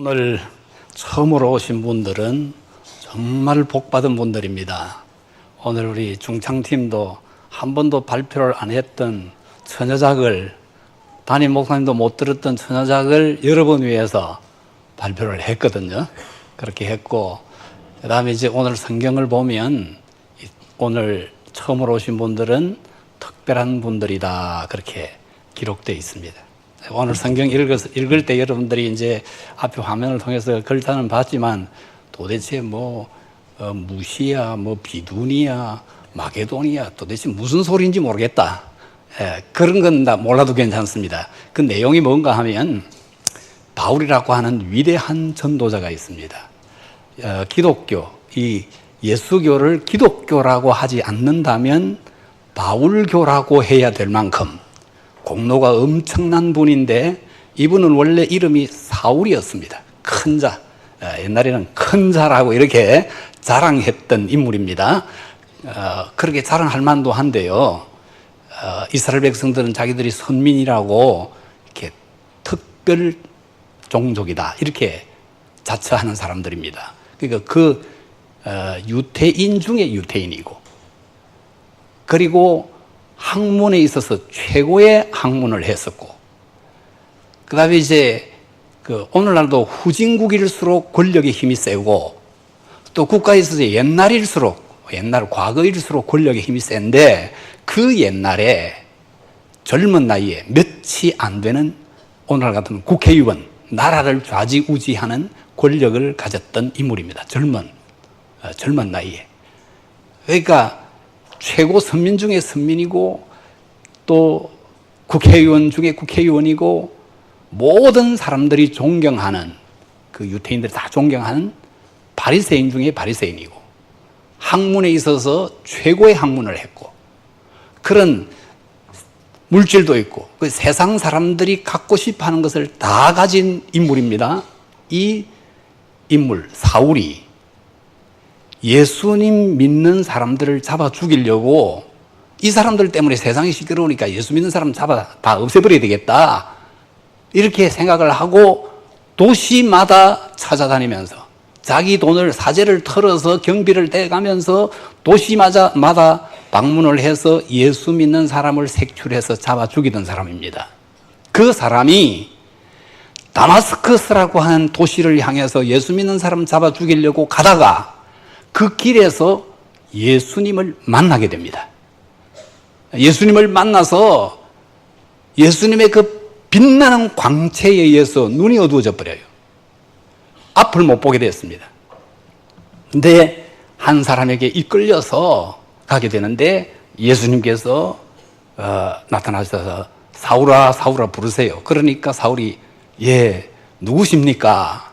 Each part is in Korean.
오늘 처음으로 오신 분들은 정말 복받은 분들입니다. 오늘 우리 중창팀도 한 번도 발표를 안 했던 처녀작을, 담임 목사님도 못 들었던 처녀작을 여러분 위해서 발표를 했거든요. 그렇게 했고, 그 다음에 이제 오늘 성경을 보면 오늘 처음으로 오신 분들은 특별한 분들이다, 그렇게 기록되어 있습니다. 오늘 성경 읽을 때 여러분들이 이제 앞에 화면을 통해서 글자는 봤지만 도대체 무시야, 비두니야, 마게도니야, 도대체 무슨 소리인지 모르겠다. 그런 건 다 몰라도 괜찮습니다. 그 내용이 뭔가 하면 바울이라고 하는 위대한 전도자가 있습니다. 기독교, 이 예수교를 기독교라고 하지 않는다면 바울교라고 해야 될 만큼 공로가 엄청난 분인데, 이분은 원래 이름이 사울이었습니다. 큰 자, 옛날에는 큰 자라고 이렇게 자랑했던 인물입니다. 그렇게 자랑할 만도 한데요, 이스라엘 백성들은 자기들이 선민이라고 이렇게 특별 종족이다 이렇게 자처하는 사람들입니다. 그러니까 유태인 중에 유태인이고, 그리고 학문에 있어서 최고의 학문을 했었고, 그 다음에 이제 오늘날도 후진국일수록 권력의 힘이 세고, 또 국가에 있어서 과거일수록 권력의 힘이 센데, 그 옛날에 젊은 나이에 몇이 안 되는 오늘날 같은 국회의원, 나라를 좌지우지하는 권력을 가졌던 인물입니다. 젊은 나이에. 그러니까 최고 선민 중에 선민이고, 또 국회의원 중에 국회의원이고, 모든 사람들이 존경하는, 그 유태인들이 다 존경하는 바리새인 중에 바리새인이고, 학문에 있어서 최고의 학문을 했고, 그런 물질도 있고, 그 세상 사람들이 갖고 싶어 하는 것을 다 가진 인물입니다. 이 인물 사울이 예수님 믿는 사람들을 잡아 죽이려고, 이 사람들 때문에 세상이 시끄러우니까 예수 믿는 사람 잡아 다 없애버려야 되겠다 이렇게 생각을 하고, 도시마다 찾아다니면서 자기 돈을, 사제를 털어서 경비를 떼가면서 도시마다 방문을 해서 예수 믿는 사람을 색출해서 잡아 죽이던 사람입니다. 그 사람이 다마스커스라고 하는 도시를 향해서 예수 믿는 사람 잡아 죽이려고 가다가 그 길에서 예수님을 만나게 됩니다. 예수님을 만나서 예수님의 그 빛나는 광채에 의해서 눈이 어두워져 버려요. 앞을 못 보게 됐습니다. 근데 한 사람에게 이끌려서 가게 되는데, 예수님께서 나타나셔서 사울아, 사울아 부르세요. 그러니까 사울이, 예, 누구십니까?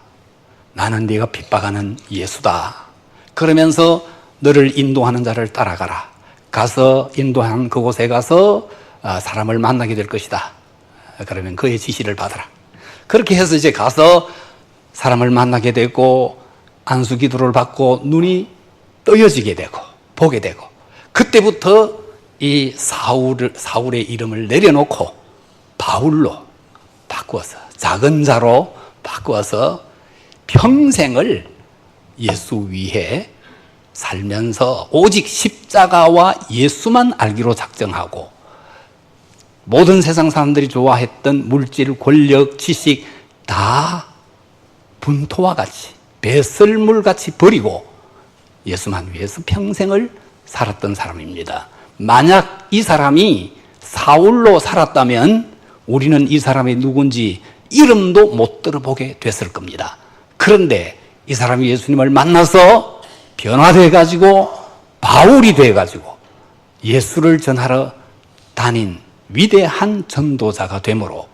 나는 네가 핍박하는 예수다. 그러면서 너를 인도하는 자를 따라가라. 가서 인도한 그곳에 가서 사람을 만나게 될 것이다. 그러면 그의 지시를 받아라. 그렇게 해서 이제 가서 사람을 만나게 되고, 안수기도를 받고 눈이 떠여지게 되고 보게 되고, 그때부터 이 사울의 이름을 내려놓고 바울로 바꾸어서, 작은 자로 바꾸어서 평생을 예수 위해 살면서 오직 십자가와 예수만 알기로 작정하고, 모든 세상 사람들이 좋아했던 물질, 권력, 지식 다 분토와 같이, 배설물같이 버리고 예수만 위해서 평생을 살았던 사람입니다. 만약 이 사람이 사울로 살았다면 우리는 이 사람이 누군지 이름도 못 들어보게 됐을 겁니다. 그런데 이 사람이 예수님을 만나서 변화돼가지고 바울이 돼가지고 예수를 전하러 다닌 위대한 전도자가 되므로,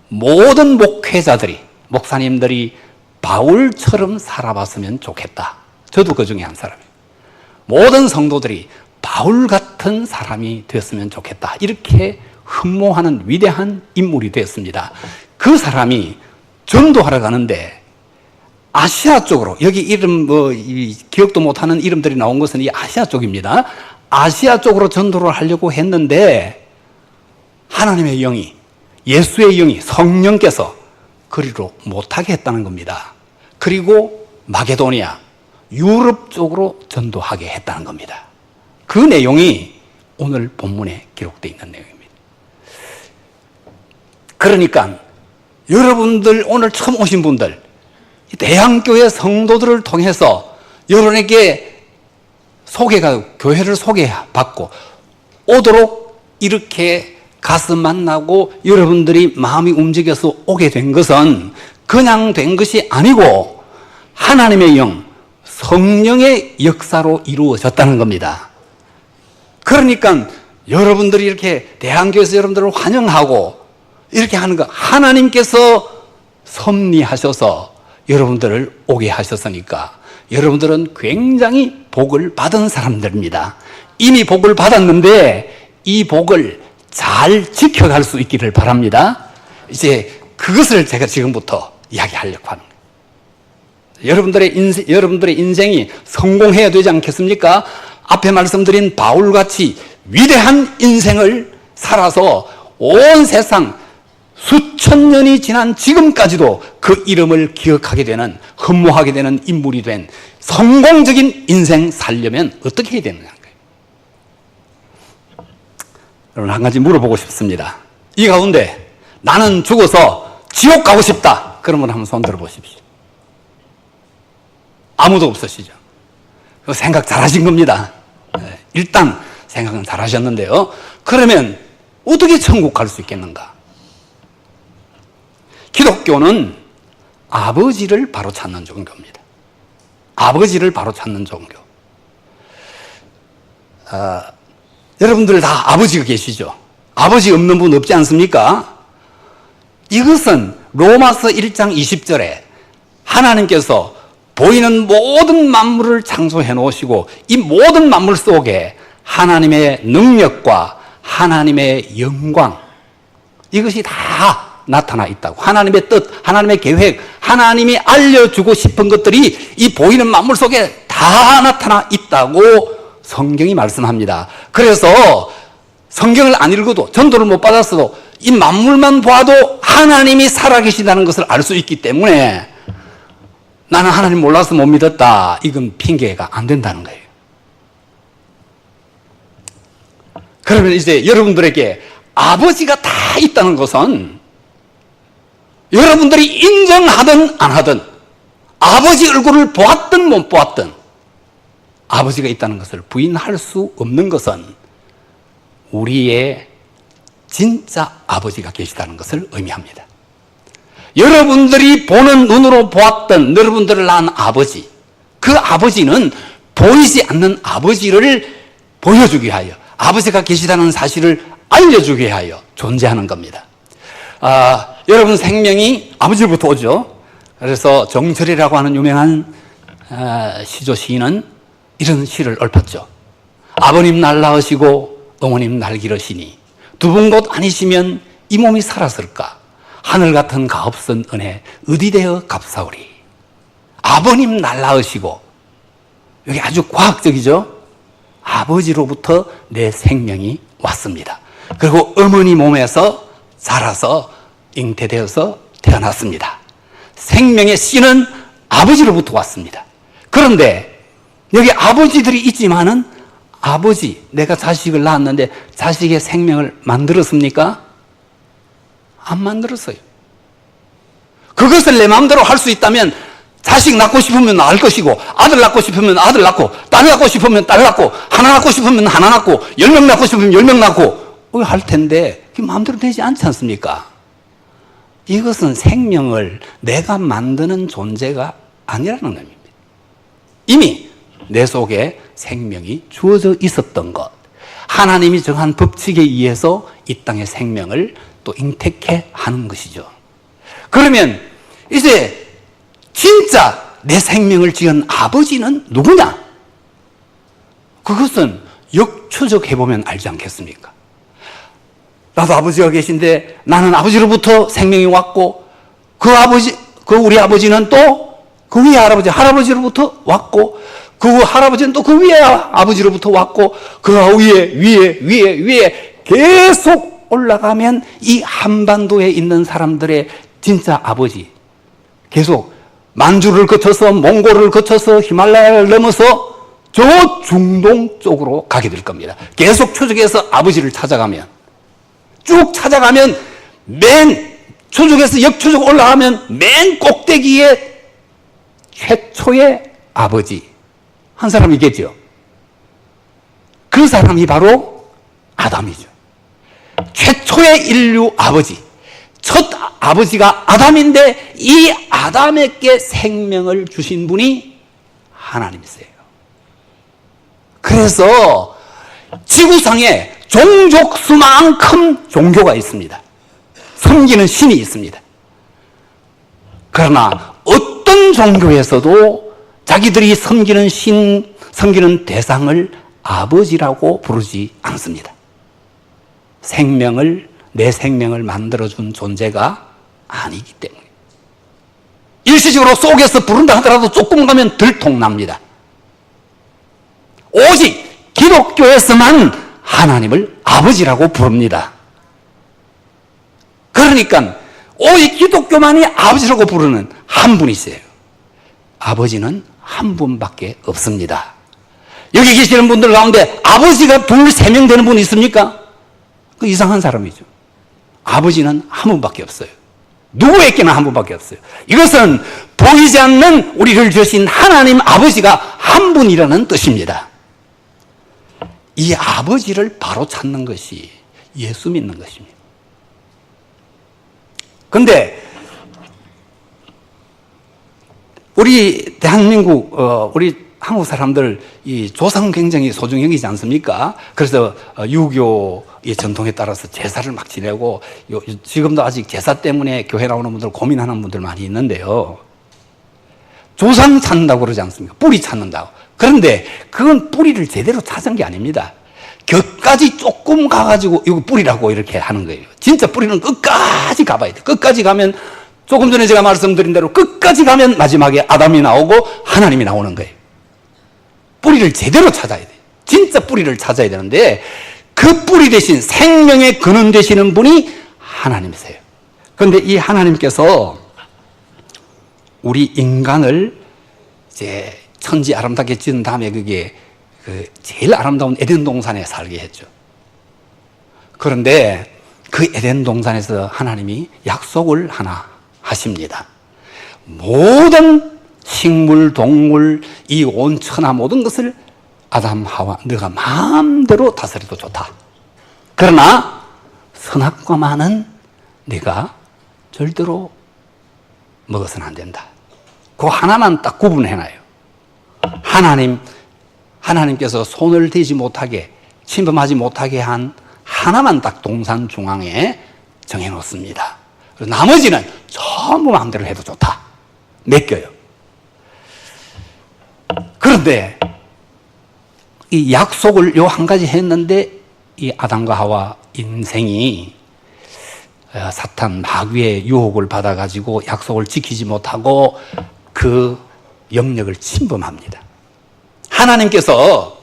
모든 목회자들이, 목사님들이 바울처럼 살아봤으면 좋겠다. 저도 그 중에 한 사람이에요. 모든 성도들이 바울 같은 사람이 되었으면 좋겠다, 이렇게 흠모하는 위대한 인물이 되었습니다. 그 사람이 전도하러 가는데 아시아 쪽으로, 여기 이름 기억도 못하는 이름들이 나온 것은 이 아시아 쪽입니다. 아시아 쪽으로 전도를 하려고 했는데 하나님의 영이, 예수의 영이, 성령께서 그리로 못하게 했다는 겁니다. 그리고 마게도니아, 유럽 쪽으로 전도하게 했다는 겁니다. 그 내용이 오늘 본문에 기록되어 있는 내용입니다. 그러니까 여러분들, 오늘 처음 오신 분들, 대한교회 성도들을 통해서 여러분에게 교회를 소개받고 오도록 이렇게 가서 만나고 여러분들이 마음이 움직여서 오게 된 것은 그냥 된 것이 아니고 하나님의 영, 성령의 역사로 이루어졌다는 겁니다. 그러니까 여러분들이 이렇게 대한교회에서 여러분들을 환영하고 이렇게 하는 거, 하나님께서 섭리하셔서 여러분들을 오게 하셨으니까 여러분들은 굉장히 복을 받은 사람들입니다. 이미 복을 받았는데 이 복을 잘 지켜갈 수 있기를 바랍니다. 이제 그것을 제가 지금부터 이야기하려고 합니다. 여러분들의 인생이 성공해야 되지 않겠습니까? 앞에 말씀드린 바울같이 위대한 인생을 살아서 온 세상 수천 년이 지난 지금까지도 그 이름을 기억하게 되는, 흠모하게 되는 인물이 된 성공적인 인생 살려면 어떻게 해야 되느냐. 여러분, 한 가지 물어보고 싶습니다. 이 가운데 나는 죽어서 지옥 가고 싶다, 그러면 한번 손 들어보십시오. 아무도 없으시죠? 생각 잘하신 겁니다. 일단 생각은 잘하셨는데요. 그러면 어떻게 천국 갈 수 있겠는가? 기독교는 아버지를 바로 찾는 종교입니다. 아버지를 바로 찾는 종교. 여러분들 다 아버지가 계시죠? 아버지 없는 분 없지 않습니까? 이것은 로마서 1장 20절에 하나님께서 보이는 모든 만물을 창조해 놓으시고 이 모든 만물 속에 하나님의 능력과 하나님의 영광, 이것이 다 나타나 있다고. 하나님의 뜻, 하나님의 계획, 하나님이 알려주고 싶은 것들이 이 보이는 만물 속에 다 나타나 있다고 성경이 말씀합니다. 그래서 성경을 안 읽어도, 전도를 못 받았어도 이 만물만 봐도 하나님이 살아계시다는 것을 알 수 있기 때문에 나는 하나님 몰라서 못 믿었다, 이건 핑계가 안 된다는 거예요. 그러면 이제 여러분들에게 아버지가 다 있다는 것은 여러분들이 인정하든 안 하든, 아버지 얼굴을 보았든 못 보았든 아버지가 있다는 것을 부인할 수 없는 것은 우리의 진짜 아버지가 계시다는 것을 의미합니다. 여러분들이 보는 눈으로 보았던 여러분들을 낳은 아버지, 그 아버지는 보이지 않는 아버지를 보여주기 위하여, 아버지가 계시다는 사실을 알려주기 위하여 존재하는 겁니다. 여러분 생명이 아버지로부터 오죠. 그래서 정철이라고 하는 유명한 시조 시인은 이런 시를 읊었죠. 아버님 날 낳으시고 어머님 날 기르시니 두 분 곧 아니시면 이 몸이 살았을까? 하늘 같은 가없은 은혜 어디 되어 값사오리. 아버님 날 낳으시고, 여기 아주 과학적이죠. 아버지로부터 내 생명이 왔습니다. 그리고 어머니 몸에서 자라서 잉태되어서 태어났습니다. 생명의 씨는 아버지로부터 왔습니다. 그런데 여기 아버지들이 있지만은 아버지, 내가 자식을 낳았는데 자식의 생명을 만들었습니까? 안 만들었어요. 그것을 내 마음대로 할 수 있다면 자식 낳고 싶으면 낳을 것이고, 아들 낳고 싶으면 아들 낳고, 딸 낳고 싶으면 딸 낳고, 하나 낳고 싶으면 하나 낳고, 10명 낳고 싶으면 10명 낳고 할 텐데 그게 마음대로 되지 않지 않습니까? 이것은 생명을 내가 만드는 존재가 아니라는 겁니다. 이미 내 속에 생명이 주어져 있었던 것, 하나님이 정한 법칙에 의해서 이 땅의 생명을 또 잉태케 하는 것이죠. 그러면 이제 진짜 내 생명을 지은 아버지는 누구냐? 그것은 역추적해보면 알지 않겠습니까? 나도 아버지가 계신데 나는 아버지로부터 생명이 왔고, 그 우리 아버지는 또 그 위에 할아버지로부터 왔고, 그 할아버지는 또 그 위에 아버지로부터 왔고, 그 위에 계속 올라가면 이 한반도에 있는 사람들의 진짜 아버지, 계속 만주를 거쳐서 몽골을 거쳐서 히말라야를 넘어서 저 중동 쪽으로 가게 될 겁니다. 계속 추적해서 아버지를 찾아가면, 쭉 찾아가면 맨 추적해서 역추적 올라가면 맨 꼭대기에 최초의 아버지 한 사람이 있겠죠. 그 사람이 바로 아담이죠. 최초의 인류 아버지, 첫 아버지가 아담인데 이 아담에게 생명을 주신 분이 하나님이세요. 그래서 지구상에 종족 수만큼 종교가 있습니다. 섬기는 신이 있습니다. 그러나 어떤 종교에서도 자기들이 섬기는 신, 섬기는 대상을 아버지라고 부르지 않습니다. 내 생명을 만들어준 존재가 아니기 때문에. 일시적으로 속에서 부른다 하더라도 조금 가면 들통납니다. 오직 기독교에서만 하나님을 아버지라고 부릅니다. 그러니까 오직 기독교만이 아버지라고 부르는 한 분이세요. 아버지는 한 분밖에 없습니다. 여기 계시는 분들 가운데 아버지가 둘, 세 명 되는 분 있습니까? 그 이상한 사람이죠. 아버지는 한 분밖에 없어요. 누구에게나 한 분밖에 없어요. 이것은 보이지 않는 우리를 주신 하나님 아버지가 한 분이라는 뜻입니다. 이 아버지를 바로 찾는 것이 예수 믿는 것입니다. 그런데 우리 대한민국, 우리 한국 사람들 이 조상 굉장히 소중히 여기지 않습니까? 그래서 유교의 전통에 따라서 제사를 막 지내고, 지금도 아직 제사 때문에 교회 나오는 분들 고민하는 분들 많이 있는데요. 조상 찾는다고 그러지 않습니까? 뿌리 찾는다고. 그런데 그건 뿌리를 제대로 찾은 게 아닙니다. 곁까지 조금 가가지고 이거 뿌리라고 이렇게 하는 거예요. 진짜 뿌리는 끝까지 가봐야 돼요. 끝까지 가면, 조금 전에 제가 말씀드린 대로 끝까지 가면 마지막에 아담이 나오고 하나님이 나오는 거예요. 뿌리를 제대로 찾아야 돼요. 진짜 뿌리를 찾아야 되는데 그 뿌리 대신 생명의 근원 되시는 분이 하나님이세요. 그런데 이 하나님께서 우리 인간을 이제 천지 아름답게 지은 다음에 그게 그 제일 아름다운 에덴 동산에 살게 했죠. 그런데 그 에덴 동산에서 하나님이 약속을 하나 하십니다. 모든 식물, 동물, 이 온 천하 모든 것을 아담, 하와, 너가 마음대로 다스려도 좋다. 그러나 선악과만은 네가 절대로 먹어서는 안 된다. 그 하나만 딱 구분해놔요. 하나님께서 손을 대지 못하게, 침범하지 못하게 한 하나만 딱 동산 중앙에 정해놓습니다. 나머지는 전부 마음대로 해도 좋다. 맡겨요. 그런데 이 약속을 요 한 가지 했는데 이 아담과 하와 인생이 사탄 마귀의 유혹을 받아가지고 약속을 지키지 못하고 그 영역을 침범합니다. 하나님께서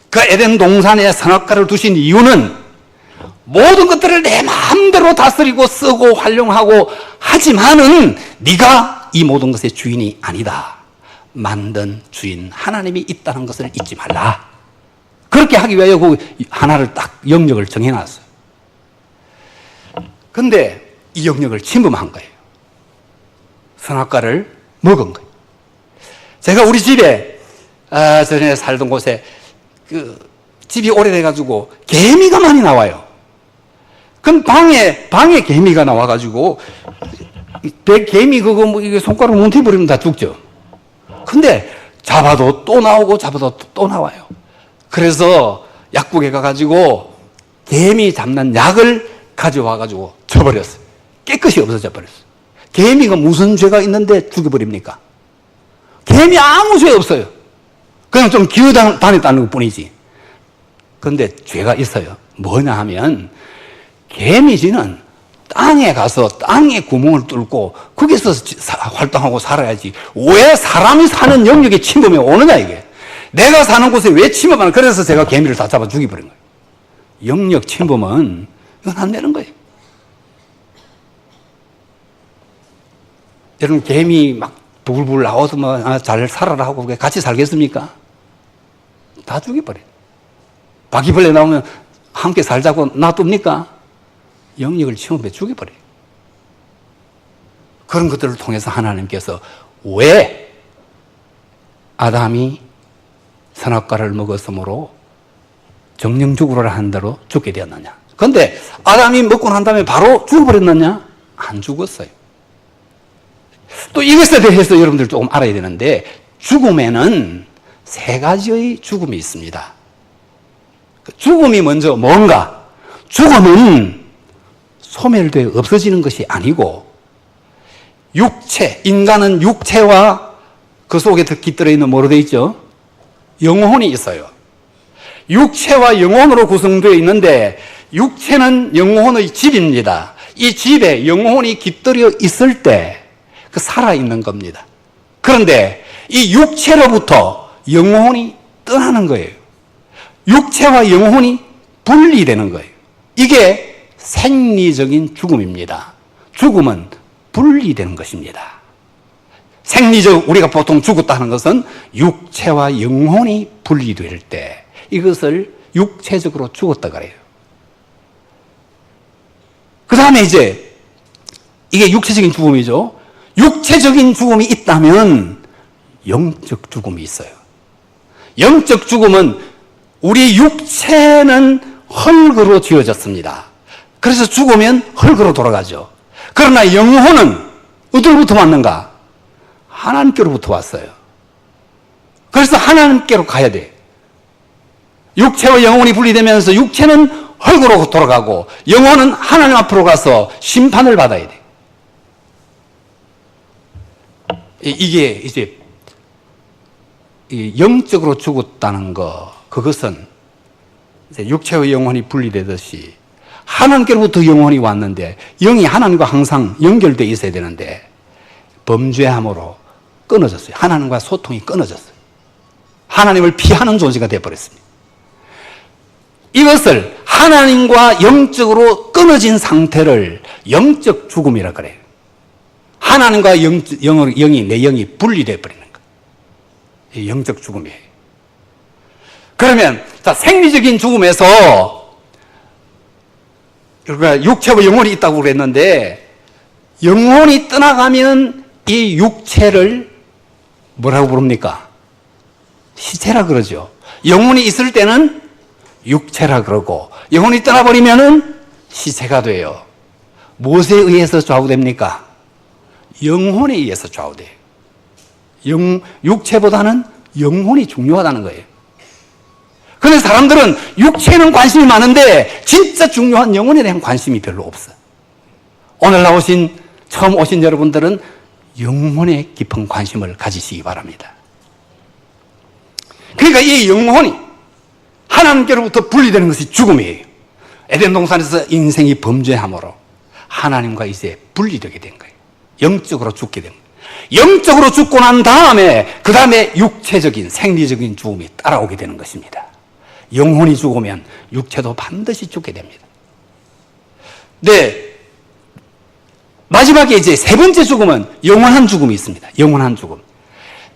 그 에덴 동산에 선악과를 두신 이유는 모든 것들을 내 마음대로 다스리고 쓰고 활용하고 하지만은 네가 이 모든 것의 주인이 아니다. 만든 주인 하나님이 있다는 것을 잊지 말라. 그렇게 하기 위하여 그 하나를 딱 영역을 정해놨어요. 그런데 이 영역을 침범한 거예요. 선악과를 먹은 거예요. 제가 우리 집에 전에 살던 곳에 그 집이 오래돼가지고 개미가 많이 나와요. 그럼 방에 개미가 나와가지고 개미 그거 뭐 이게 손가락 뭉태버리면 다 죽죠. 근데 잡아도 또 나오고 잡아도 또 나와요. 그래서 약국에 가가지고 개미 잡는 약을 가져와가지고 쳐버렸어요. 깨끗이 없어져 버렸어요. 개미가 무슨 죄가 있는데 죽여버립니까? 개미 아무 죄 없어요. 그냥 좀 기어다녔다는 것 뿐이지. 그런데 죄가 있어요. 뭐냐 하면 개미지는 땅에 가서 땅에 구멍을 뚫고 거기서 활동하고 살아야지 왜 사람이 사는 영역에 침범해 오느냐 이게. 내가 사는 곳에 왜 침범하는. 그래서 제가 개미를 다 잡아 죽여버린 거예요. 영역 침범은 이건 안 되는 거예요. 여러분 개미 막 부글부글 나와서 잘 살아라 하고 같이 살겠습니까? 다 죽여버려요. 바퀴벌레 나오면 함께 살자고 놔둡니까? 영역을 침범해 죽여버려요. 그런 것들을 통해서 하나님께서 왜 아담이 선악과를 먹었으므로 정령 죽으라 한 대로 죽게 되었느냐? 그런데 아담이 먹고 난 다음에 바로 죽어버렸느냐? 안 죽었어요. 또 이것에 대해서 여러분들 조금 알아야 되는데, 죽음에는 세 가지의 죽음이 있습니다. 죽음이 먼저 뭔가? 죽음은 소멸되어 없어지는 것이 아니고, 육체, 인간은 육체와 그 속에 깃들어 있는 뭐로 되어 있죠? 영혼이 있어요. 육체와 영혼으로 구성되어 있는데, 육체는 영혼의 집입니다. 이 집에 영혼이 깃들여 있을 때 그 살아있는 겁니다. 그런데 이 육체로부터 영혼이 떠나는 거예요. 육체와 영혼이 분리되는 거예요. 이게 생리적인 죽음입니다. 죽음은 분리되는 것입니다. 생리적, 우리가 보통 죽었다는 것은 육체와 영혼이 분리될 때 이것을 육체적으로 죽었다 그래요. 그 다음에 이제 이게 육체적인 죽음이죠. 육체적인 죽음이 있다면 영적 죽음이 있어요. 영적 죽음은 우리 육체는 흙으로 지어졌습니다. 그래서 죽으면 흙으로 돌아가죠. 그러나 영혼은 어디로부터 왔는가? 하나님께로부터 왔어요. 그래서 하나님께로 가야 돼. 육체와 영혼이 분리되면서 육체는 흙으로 돌아가고 영혼은 하나님 앞으로 가서 심판을 받아야 돼. 이게 이제 영적으로 죽었다는 거, 그것은 이제 육체와 영혼이 분리되듯이 하나님께로부터 영혼이 왔는데 영이 하나님과 항상 연결되어 있어야 되는데 범죄함으로 끊어졌어요. 하나님과 소통이 끊어졌어요. 하나님을 피하는 존재가 되어버렸습니다. 이것을 하나님과 영적으로 끊어진 상태를 영적 죽음이라 그래요. 하나님과 내 영이 분리되어 버리는 거예요. 영적 죽음이에요. 그러면 자, 생리적인 죽음에서 그러니까 육체와 영혼이 있다고 그랬는데 영혼이 떠나가면 이 육체를 뭐라고 부릅니까? 시체라 그러죠. 영혼이 있을 때는 육체라 그러고 영혼이 떠나버리면은 시체가 돼요. 무엇에 의해서 좌우됩니까? 영혼에 의해서 좌우돼요. 육체보다는 영혼이 중요하다는 거예요. 그래서 사람들은 육체에는 관심이 많은데 진짜 중요한 영혼에 대한 관심이 별로 없어요. 오늘 처음 오신 여러분들은 영혼에 깊은 관심을 가지시기 바랍니다. 그러니까 이 영혼이 하나님께로부터 분리되는 것이 죽음이에요. 에덴 동산에서 인생이 범죄함으로 하나님과 이제 분리되게 된 거예요. 영적으로 죽게 된 거예요. 영적으로 죽고 난 다음에 그 다음에 육체적인 생리적인 죽음이 따라오게 되는 것입니다. 영혼이 죽으면 육체도 반드시 죽게 됩니다. 네, 마지막에 이제 세 번째 죽음은 영원한 죽음이 있습니다. 영원한 죽음.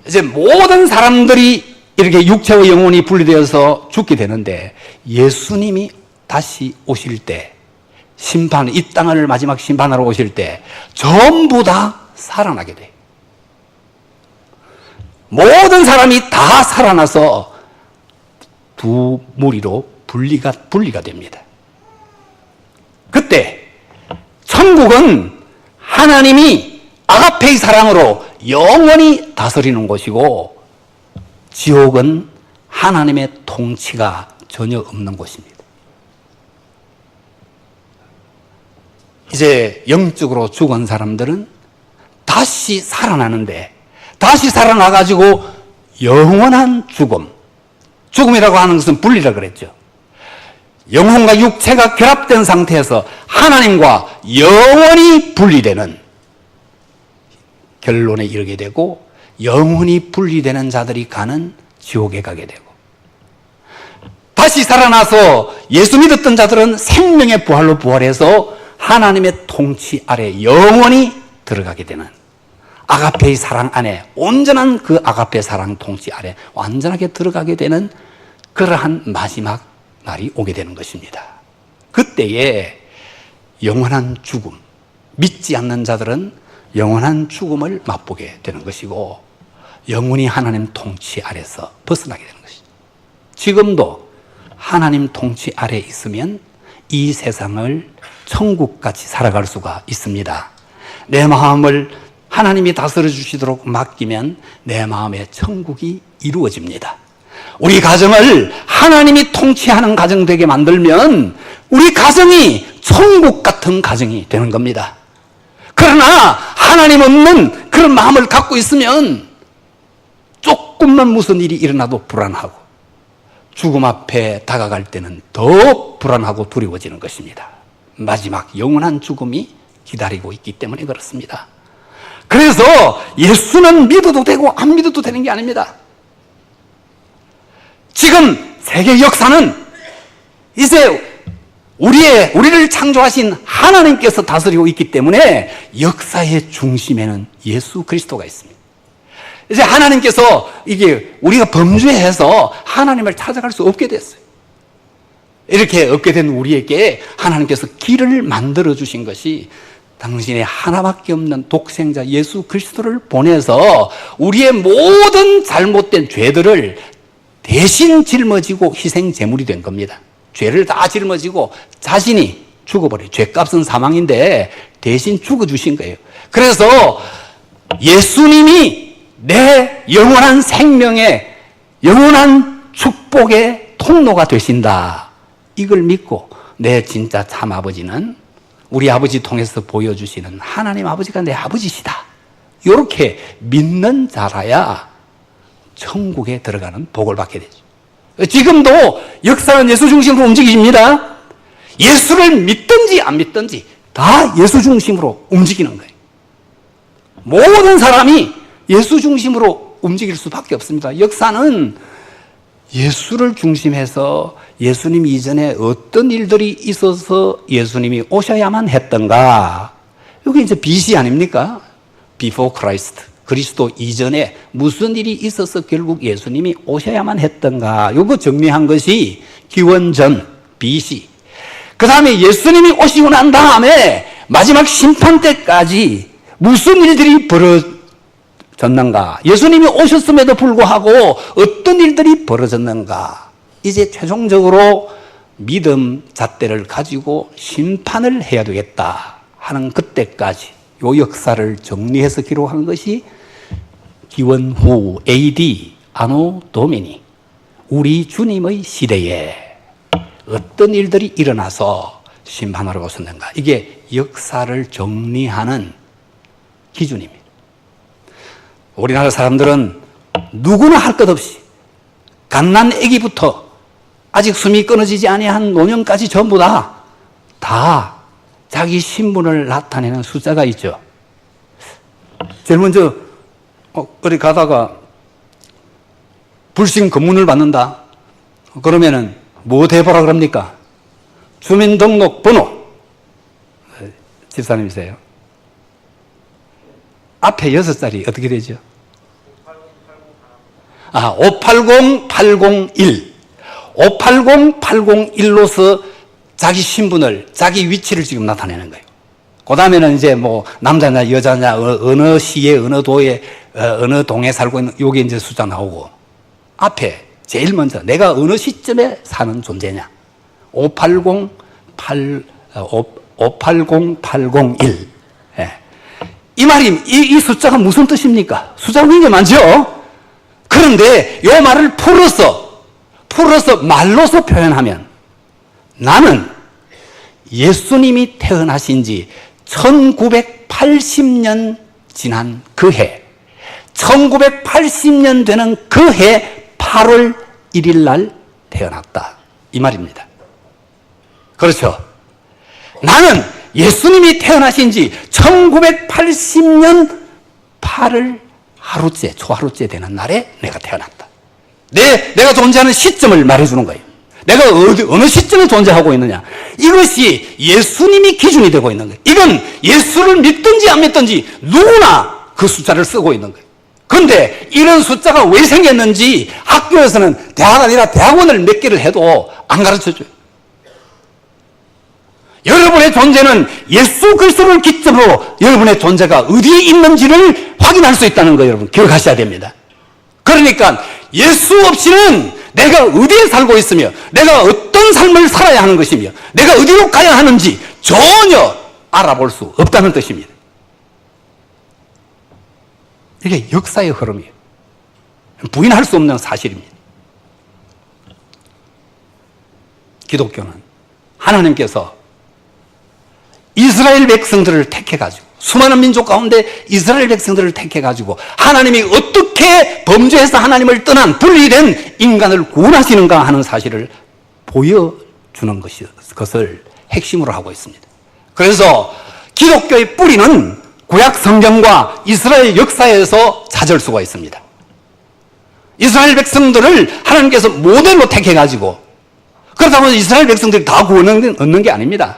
이제 모든 사람들이 이렇게 육체와 영혼이 분리되어서 죽게 되는데 예수님이 다시 오실 때 이 땅을 마지막 심판하러 오실 때 전부 다 살아나게 돼요. 모든 사람이 다 살아나서 두 무리로 분리가 됩니다. 그때 천국은 하나님이 아가페의 사랑으로 영원히 다스리는 곳이고 지옥은 하나님의 통치가 전혀 없는 곳입니다. 이제 영적으로 죽은 사람들은 다시 살아나는데 다시 살아나가지고 영원한 죽음이라고 하는 것은 분리라 그랬죠. 영혼과 육체가 결합된 상태에서 하나님과 영원히 분리되는 결론에 이르게 되고 영원히 분리되는 자들이 가는 지옥에 가게 되고 다시 살아나서 예수 믿었던 자들은 생명의 부활로 부활해서 하나님의 통치 아래 영원히 들어가게 되는 아가페의 사랑 안에, 온전한 그 아가페 사랑 통치 아래 완전하게 들어가게 되는 그러한 마지막 날이 오게 되는 것입니다. 그때에 영원한 죽음, 믿지 않는 자들은 영원한 죽음을 맛보게 되는 것이고, 영원히 하나님 통치 아래서 벗어나게 되는 것이죠. 지금도 하나님 통치 아래 있으면 이 세상을 천국같이 살아갈 수가 있습니다. 내 마음을 하나님이 다스려 주시도록 맡기면 내 마음의 천국이 이루어집니다. 우리 가정을 하나님이 통치하는 가정 되게 만들면 우리 가정이 천국 같은 가정이 되는 겁니다. 그러나 하나님 없는 그런 마음을 갖고 있으면 조금만 무슨 일이 일어나도 불안하고, 죽음 앞에 다가갈 때는 더 불안하고 두려워지는 것입니다. 마지막 영원한 죽음이 기다리고 있기 때문에 그렇습니다. 그래서 예수는 믿어도 되고 안 믿어도 되는 게 아닙니다. 지금 세계 역사는 이제 우리를 창조하신 하나님께서 다스리고 있기 때문에 역사의 중심에는 예수 그리스도가 있습니다. 이제 하나님께서 이게 우리가 범죄해서 하나님을 찾아갈 수 없게 됐어요. 이렇게 없게 된 우리에게 하나님께서 길을 만들어 주신 것이 당신의 하나밖에 없는 독생자 예수 그리스도를 보내서 우리의 모든 잘못된 죄들을 대신 짊어지고 희생 제물이 된 겁니다. 죄를 다 짊어지고 자신이 죽어버려요. 죄값은 사망인데 대신 죽어주신 거예요. 그래서 예수님이 내 영원한 생명의 영원한 축복의 통로가 되신다. 이걸 믿고 내 진짜 참 아버지는 우리 아버지 통해서 보여주시는 하나님 아버지가 내 아버지시다. 이렇게 믿는 자라야 천국에 들어가는 복을 받게 되죠. 지금도 역사는 예수 중심으로 움직입니다. 예수를 믿든지 안 믿든지 다 예수 중심으로 움직이는 거예요. 모든 사람이 예수 중심으로 움직일 수밖에 없습니다. 역사는 예수를 중심해서 예수님 이전에 어떤 일들이 있어서 예수님이 오셔야만 했던가. 여기 이제 BC 아닙니까? Before Christ. 그리스도 이전에 무슨 일이 있어서 결국 예수님이 오셔야만 했던가. 요거 정리한 것이 기원전 BC. 그 다음에 예수님이 오시고 난 다음에 마지막 심판 때까지 무슨 일들이 벌어졌는가. 예수님이 오셨음에도 불구하고 어떤 일들이 벌어졌는가. 이제 최종적으로 믿음 잣대를 가지고 심판을 해야 되겠다 하는 그때까지 요 역사를 정리해서 기록한 것이 기원 후 AD 아노 도미니, 우리 주님의 시대에 어떤 일들이 일어나서 심판하러 오셨는가. 이게 역사를 정리하는 기준입니다. 우리나라 사람들은 누구나 할 것 없이 갓난 아기부터 아직 숨이 끊어지지 아니한 노년까지 전부 다 자기 신분을 나타내는 숫자가 있죠. 제일 먼저 어디 가다가 불신 검문을 받는다. 그러면은 뭐 대보라 그럽니까? 주민등록번호. 집사님이세요? 앞에 6자리 어떻게 되죠? 580801. 580801로서 자기 신분을, 자기 위치를 지금 나타내는 거예요. 그 다음에는 이제 뭐 남자냐 여자냐 어느 시에 어느 도에 어느 동에 살고 있는 요게 이제 숫자 나오고, 앞에 제일 먼저 내가 어느 시점에 사는 존재냐. 580801. 예. 이 말이 이 숫자가 무슨 뜻입니까? 숫자가 굉장히 많죠. 그런데 이 말을 풀어서 말로서 표현하면 나는 예수님이 태어나신 지 1980년 지난 그 해, 1980년 되는 그 해 8월 1일 날 태어났다. 이 말입니다. 그렇죠. 나는 예수님이 태어나신 지 1980년 8월 하루째, 초하루째 되는 날에 내가 태어났다. 내가 존재하는 시점을 말해주는 거예요. 내가 어느 시점에 존재하고 있느냐. 이것이 예수님이 기준이 되고 있는 거예요. 이건 예수를 믿든지 안 믿든지 누구나 그 숫자를 쓰고 있는 거예요. 그런데 이런 숫자가 왜 생겼는지 학교에서는 대학 아니라 대학원을 몇 개를 해도 안 가르쳐줘요. 여러분의 존재는 예수 그리스도를 기점으로 여러분의 존재가 어디에 있는지를 확인할 수 있다는 거 여러분 기억하셔야 됩니다. 그러니까 예수 없이는 내가 어디에 살고 있으며 내가 어떤 삶을 살아야 하는 것이며 내가 어디로 가야 하는지 전혀 알아볼 수 없다는 뜻입니다. 이게 역사의 흐름이에요. 부인할 수 없는 사실입니다. 기독교는 하나님께서 이스라엘 백성들을 택해가지고 수많은 민족 가운데 이스라엘 백성들을 택해가지고 하나님이 어떻게 범죄해서 하나님을 떠난 분리된 인간을 구원하시는가 하는 사실을 보여주는 것을 핵심으로 하고 있습니다. 그래서 기독교의 뿌리는 구약 성경과 이스라엘 역사에서 찾을 수가 있습니다. 이스라엘 백성들을 하나님께서 모델로 택해가지고 그렇다고 해서 이스라엘 백성들이 다 구원을 얻는 게 아닙니다.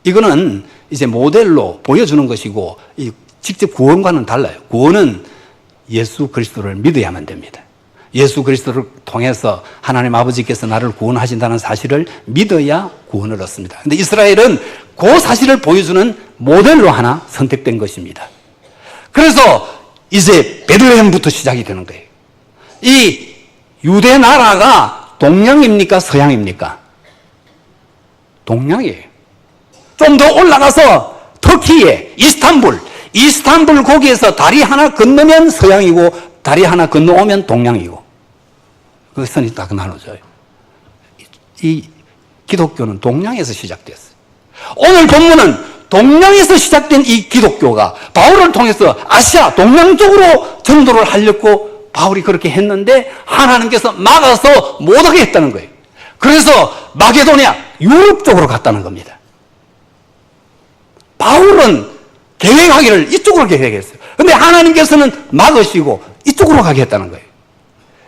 이거는 이제 모델로 보여주는 것이고 직접 구원과는 달라요. 구원은 예수 그리스도를 믿어야만 됩니다. 예수 그리스도를 통해서 하나님 아버지께서 나를 구원하신다는 사실을 믿어야 구원을 얻습니다. 그런데 이스라엘은 그 사실을 보여주는 모델로 하나 선택된 것입니다. 그래서 이제 베들레헴부터 시작이 되는 거예요. 이 유대 나라가 동양입니까? 서양입니까? 동양이에요. 좀 더 올라가서 터키의 이스탄불 거기에서 다리 하나 건너면 서양이고 다리 하나 건너오면 동양이고 그 선이 딱 나눠져요. 이 기독교는 동양에서 시작됐어요. 오늘 본문은 동양에서 시작된 이 기독교가 바울을 통해서 아시아 동양 쪽으로 전도를 하려고 바울이 그렇게 했는데 하나님께서 막아서 못하게 했다는 거예요. 그래서 마게도니아 유럽 쪽으로 갔다는 겁니다. 바울은 계획하기를 이쪽으로 계획했어요. 그런데 하나님께서는 막으시고 이쪽으로 가게 했다는 거예요.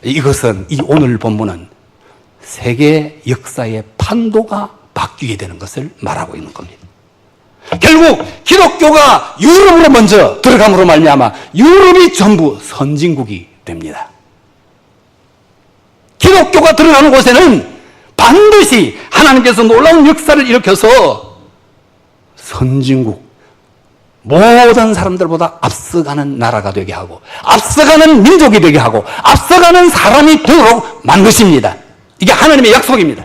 이것은 이 오늘 본문은 세계 역사의 판도가 바뀌게 되는 것을 말하고 있는 겁니다. 결국 기독교가 유럽으로 먼저 들어감으로 말미암아 유럽이 전부 선진국이 됩니다. 기독교가 들어가는 곳에는 반드시 하나님께서 놀라운 역사를 일으켜서 선진국, 모든 사람들보다 앞서가는 나라가 되게 하고 앞서가는 민족이 되게 하고 앞서가는 사람이 되도록 만드십니다. 이게 하나님의 약속입니다.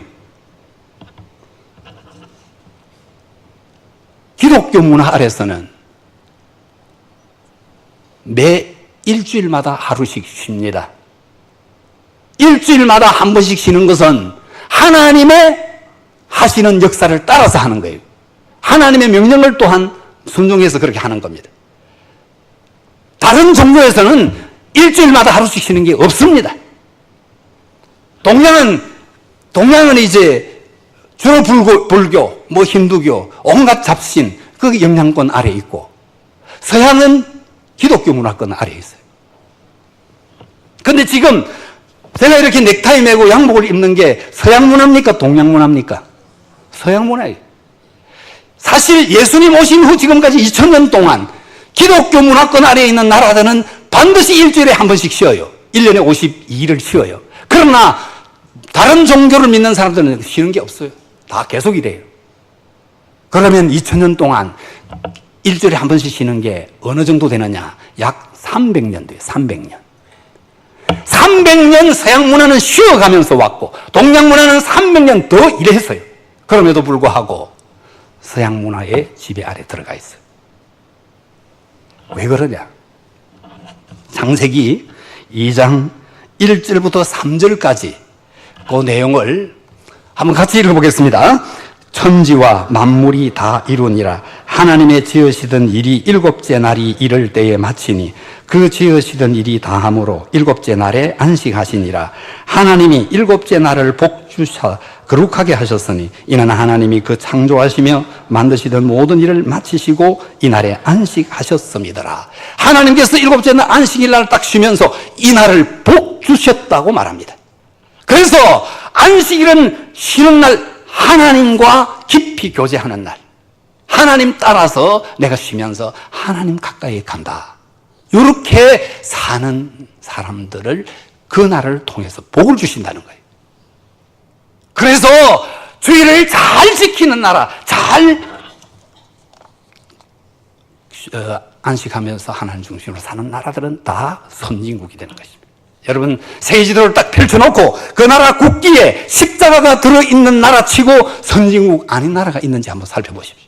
기독교 문화 아래서는 매 일주일마다 하루씩 쉽니다. 일주일마다 한 번씩 쉬는 것은 하나님의 하시는 역사를 따라서 하는 거예요. 하나님의 명령을 또한 순종해서 그렇게 하는 겁니다. 다른 종교에서는 일주일마다 하루씩 쉬는 게 없습니다. 동양은 이제 주로 불교, 힌두교, 온갖 잡신, 그 영향권 아래에 있고, 서양은 기독교 문화권 아래에 있어요. 근데 지금 제가 이렇게 넥타이 메고 양복을 입는 게 서양 문화입니까? 동양 문화입니까? 서양 문화예요. 사실 예수님 오신 후 지금까지 2000년 동안 기독교 문화권 아래에 있는 나라들은 반드시 일주일에 한 번씩 쉬어요. 1년에 52일을 쉬어요. 그러나 다른 종교를 믿는 사람들은 쉬는 게 없어요. 다 계속 이래요. 그러면 2000년 동안 일주일에 한 번씩 쉬는 게 어느 정도 되느냐? 약 300년 돼요. 300년. 300년 서양 문화는 쉬어가면서 왔고 동양 문화는 300년 더 일했어요. 그럼에도 불구하고 서양 문화의 지배 아래 들어가 있어요. 왜 그러냐? 창세기 2장 1절부터 3절까지 그 내용을 한번 같이 읽어보겠습니다. 천지와 만물이 다 이루니라. 하나님의 지으시던 일이 일곱째 날이 이를 때에 마치니 그 지으시던 일이 다함으로 일곱째 날에 안식하시니라. 하나님이 일곱째 날을 복주사 거룩하게 하셨으니 이는 하나님이 그 창조하시며 만드시던 모든 일을 마치시고 이날에 안식하셨음이더라. 하나님께서 일곱째 날 안식일 날 딱 쉬면서 이 날을 복주셨다고 말합니다. 그래서 안식일은 쉬는 날 하나님과 깊이 교제하는 날, 하나님 따라서 내가 쉬면서 하나님 가까이 간다. 이렇게 사는 사람들을 그 나라를 통해서 복을 주신다는 거예요. 그래서 주의를 잘 지키는 나라, 잘 안식하면서 하나님 중심으로 사는 나라들은 다 선진국이 되는 것입니다. 여러분, 세계 지도를 딱 펼쳐놓고 그 나라 국기에 십자가가 들어있는 나라 치고 선진국 아닌 나라가 있는지 한번 살펴보십시오.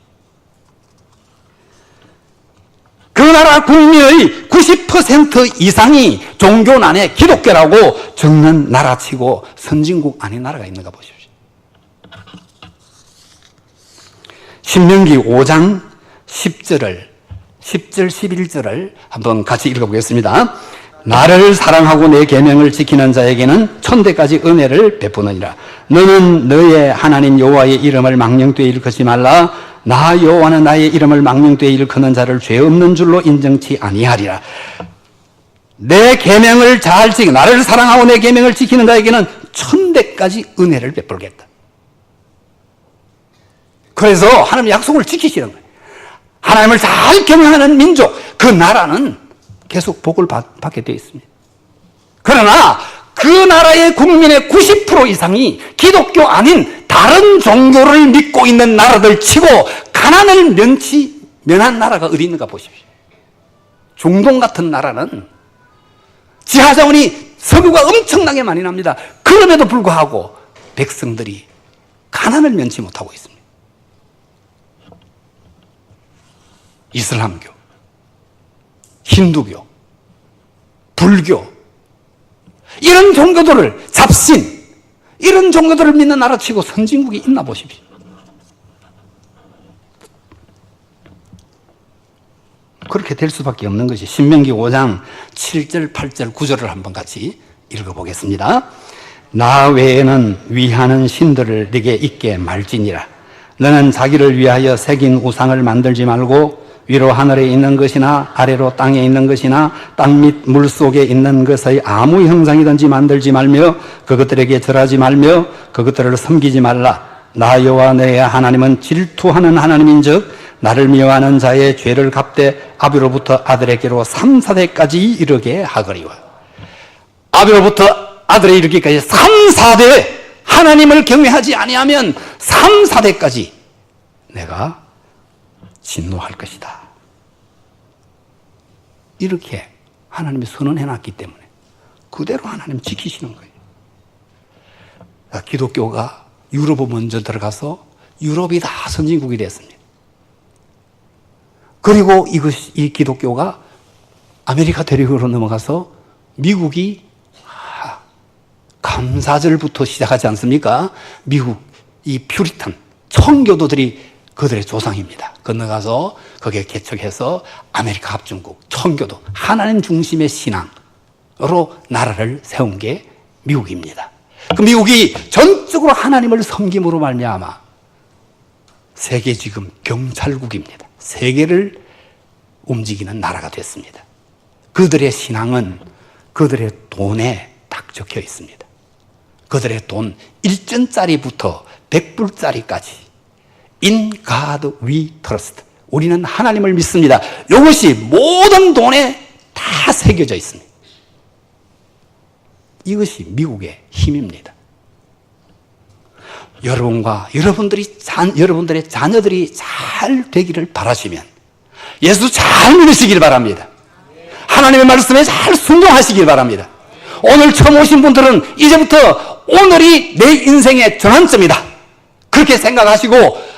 그 나라 국민의 90% 이상이 종교난에 기독교라고 적는 나라 치고 선진국 아닌 나라가 있는가 보십시오. 신명기 5장 10절, 11절을 한번 같이 읽어보겠습니다. 나를 사랑하고 내 계명을 지키는 자에게는 천대까지 은혜를 베푸느니라. 너는 너의 하나님 여호와의 이름을 망령되이 일컫지 말라. 나 여호와는 나의 이름을 망령되이 일컫는 자를 죄 없는 줄로 인정치 아니하리라. 내 계명을 잘 지키, 나를 사랑하고 내 계명을 지키는 자에게는 천대까지 은혜를 베풀겠다. 그래서 하나님 약속을 지키시는 거예요. 하나님을 잘 경외하는 민족, 그 나라는 계속 복을 받게 되어 있습니다. 그러나 그 나라의 국민의 90% 이상이 기독교 아닌 다른 종교를 믿고 있는 나라들 치고 가난을 면한 나라가 어디 있는가 보십시오. 중동 같은 나라는 지하자원이 석유가 엄청나게 많이 납니다. 그럼에도 불구하고 백성들이 가난을 면치 못하고 있습니다. 이슬람교, 힌두교, 불교, 이런 종교들을, 잡신, 이런 종교들을 믿는 나라 치고 선진국이 있나 보십시오. 그렇게 될 수밖에 없는 것이 신명기 5장 7절, 8절, 9절을 한번 같이 읽어보겠습니다. 나 외에는 위하는 신들을 네게 있게 말지니라. 너는 자기를 위하여 새긴 우상을 만들지 말고 위로 하늘에 있는 것이나 아래로 땅에 있는 것이나 땅 밑 물속에 있는 것의 아무 형상이든지 만들지 말며 그것들에게 절하지 말며 그것들을 섬기지 말라. 나 여호와 너의 하나님은 질투하는 하나님인즉 나를 미워하는 자의 죄를 갚되 아비로부터 아들에게로 3, 4대까지 이르게 하거니와. 아비로부터 아들에 이르기까지 3, 4대 하나님을 경외하지 아니하면 3, 4대까지 내가 진노할 것이다. 이렇게 하나님이 선언해놨기 때문에 그대로 하나님 지키시는 거예요. 기독교가 유럽에 먼저 들어가서 유럽이 다 선진국이 됐습니다. 그리고 이 기독교가 아메리카 대륙으로 넘어가서 미국이 감사절부터 시작하지 않습니까? 미국 이 퓨리탄 청교도들이 그들의 조상입니다. 건너가서 거기에 개척해서 아메리카 합중국, 청교도, 하나님 중심의 신앙으로 나라를 세운 게 미국입니다. 그 미국이 전적으로 하나님을 섬김으로 말미암아 세계 지금 경찰국입니다. 세계를 움직이는 나라가 됐습니다. 그들의 신앙은 그들의 돈에 딱 적혀 있습니다. 그들의 돈 1전짜리부터 100불짜리까지 In God we trust. 우리는 하나님을 믿습니다. 이것이 모든 돈에 다 새겨져 있습니다. 이것이 미국의 힘입니다. 여러분과 여러분들의 자녀들이 잘 되기를 바라시면 예수 잘 믿으시길 바랍니다. 하나님의 말씀에 잘 순종하시길 바랍니다. 오늘 처음 오신 분들은 이제부터 오늘이 내 인생의 전환점이다. 그렇게 생각하시고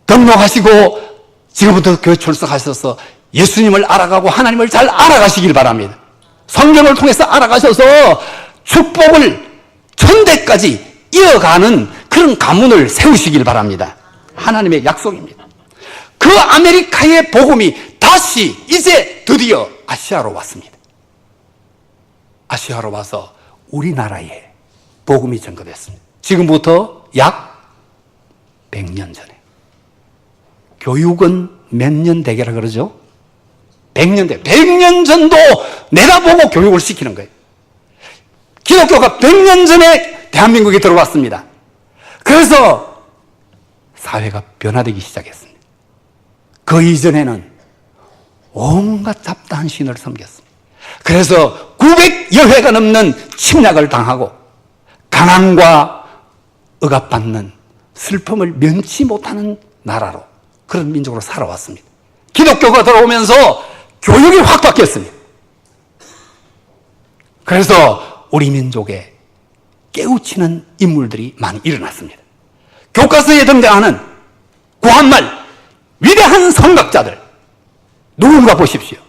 등록하시고 지금부터 교회 출석하셔서 예수님을 알아가고 하나님을 잘 알아가시길 바랍니다. 성경을 통해서 알아가셔서 축복을 천대까지 이어가는 그런 가문을 세우시길 바랍니다. 하나님의 약속입니다. 그 아메리카의 복음이 다시 이제 드디어 아시아로 왔습니다. 아시아로 와서 우리나라에 복음이 전거됐습니다. 지금부터 약 100년 전에. 교육은 몇 년 대계라 그러죠? 100년 대. 100년 전도 내다보고 교육을 시키는 거예요. 기독교가 100년 전에 대한민국에 들어왔습니다. 그래서 사회가 변화되기 시작했습니다. 그 이전에는 온갖 잡다한 신을 섬겼습니다. 그래서 900여 회가 넘는 침략을 당하고 가난과 억압받는 슬픔을 면치 못하는 나라로, 그런 민족으로 살아왔습니다. 기독교가 들어오면서 교육이 확 바뀌었습니다. 그래서 우리 민족에 깨우치는 인물들이 많이 일어났습니다. 교과서에 등장하는 구한말 위대한 성각자들 누군가 보십시오.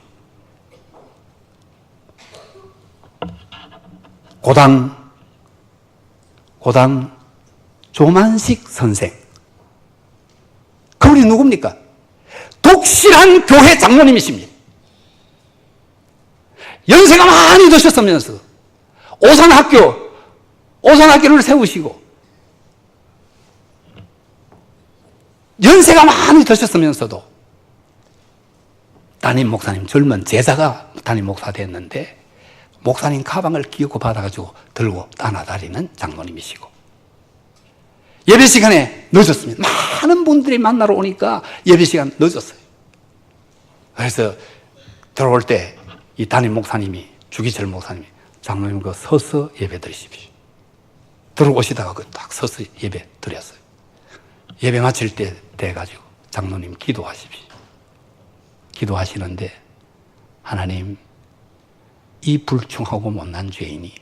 고당 조만식 선생. 그분이 누굽니까? 독실한 교회 장로님이십니다. 연세가 많이 드셨으면서 오산학교를 세우시고 연세가 많이 드셨으면서도 담임 목사님, 젊은 제자가 담임 목사 됐는데 목사님 가방을 끼고 받아가지고 들고 따라다니는 장로님이시고, 예배 시간에 늦었습니다. 많은 분들이 만나러 오니까 예배 시간 늦었어요. 그래서 들어올 때 이 담임 목사님이, 주기철 목사님이, 장로님 그 서서 예배 드리십시오. 들어오시다가 그 딱 서서 예배 드렸어요. 예배 마칠 때 돼가지고 장로님 기도하십시오. 기도하시는데, 하나님, 이 불충하고 못난 죄인이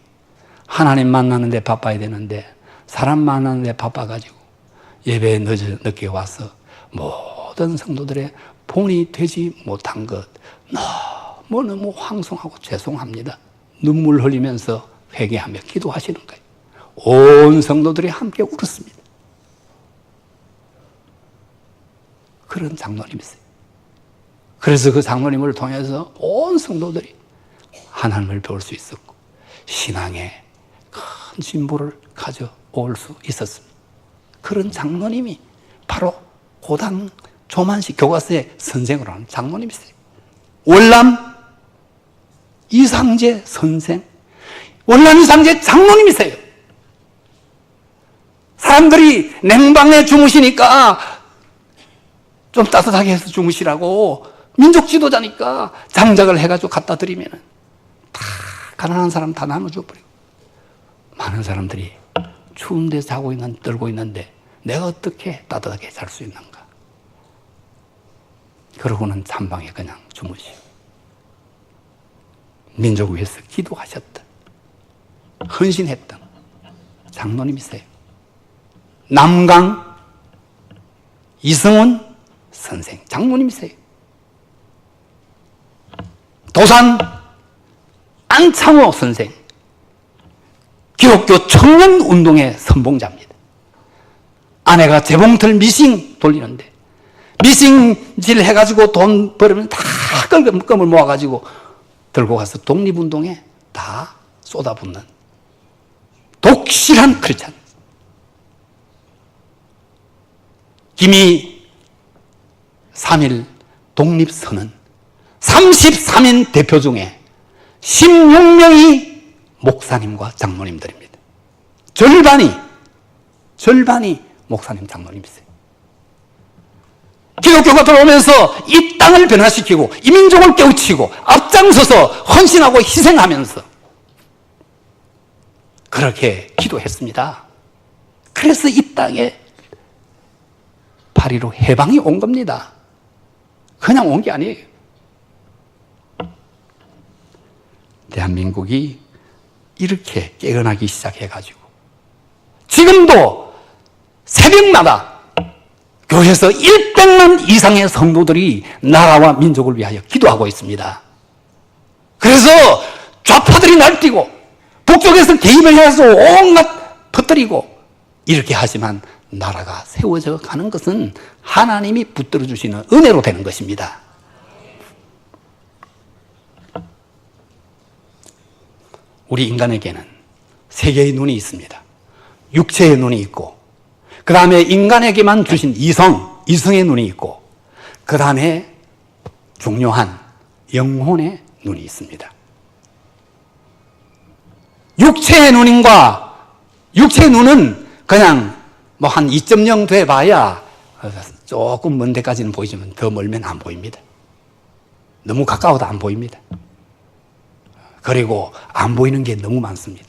하나님 만나는데 바빠야 되는데 사람 만나는데 바빠가지고 예배에 늦게 와서 모든 성도들의 본이 되지 못한 것 너무 황송하고 죄송합니다. 눈물 흘리면서 회개하며 기도하시는 거예요. 온 성도들이 함께 울었습니다. 그런 장로님이세요. 그래서 그 장로님을 통해서 온 성도들이 하나님을 배울 수 있었고 신앙에 큰 진보를 가져올 수 있었습니다. 그런 장로님이 바로 고당 조만식 교과서의 선생으로 하는 장로님이세요. 월남 이상재 선생, 월남 이상재 장로님이세요. 사람들이 냉방에 주무시니까 좀 따뜻하게 해서 주무시라고 민족 지도자니까 장작을 해가지고 갖다 드리면 다 가난한 사람 다 나눠줘 버리고, 많은 사람들이 추운 데 떨고 있는데 내가 어떻게 따뜻하게 잘 수 있는가. 그러고는 잠방에 그냥 주무시고 민족을 위해서 기도하셨던, 헌신했던 장로님이세요. 남강 이승훈 선생 장로님이세요. 도산 안창호 선생, 기독교 청년운동의 선봉자입니다. 아내가 재봉틀 미싱 돌리는데 미싱질 해가지고 돈 벌으면 다 껌을 모아가지고 들고 가서 독립운동에 다 쏟아붓는 독실한 크리스찬. 김이 3.1 독립선언 33인 대표 중에 16명이 목사님과 장로님들입니다. 절반이 목사님, 장로님이세요. 기독교가 들어오면서 이 땅을 변화시키고 이 민족을 깨우치고 앞장서서 헌신하고 희생하면서 그렇게 기도했습니다. 그래서 이 땅에 8.15 해방이 온 겁니다. 그냥 온 게 아니에요. 대한민국이 이렇게 깨어나기 시작해가지고 지금도 새벽마다 교회에서 100만 이상의 성도들이 나라와 민족을 위하여 기도하고 있습니다. 그래서 좌파들이 날뛰고 북쪽에서 개입을 해서 온갖 퍼뜨리고 이렇게 하지만 나라가 세워져 가는 것은 하나님이 붙들어 주시는 은혜로 되는 것입니다. 우리 인간에게는 세 개의 눈이 있습니다. 육체의 눈이 있고, 그 다음에 인간에게만 주신 이성의 눈이 있고, 그 다음에 중요한 영혼의 눈이 있습니다. 육체의 눈은 그냥 뭐 한 2.0 돼봐야 조금 먼 데까지는 보이지만 더 멀면 안 보입니다. 너무 가까워도 안 보입니다. 그리고 안 보이는 게 너무 많습니다.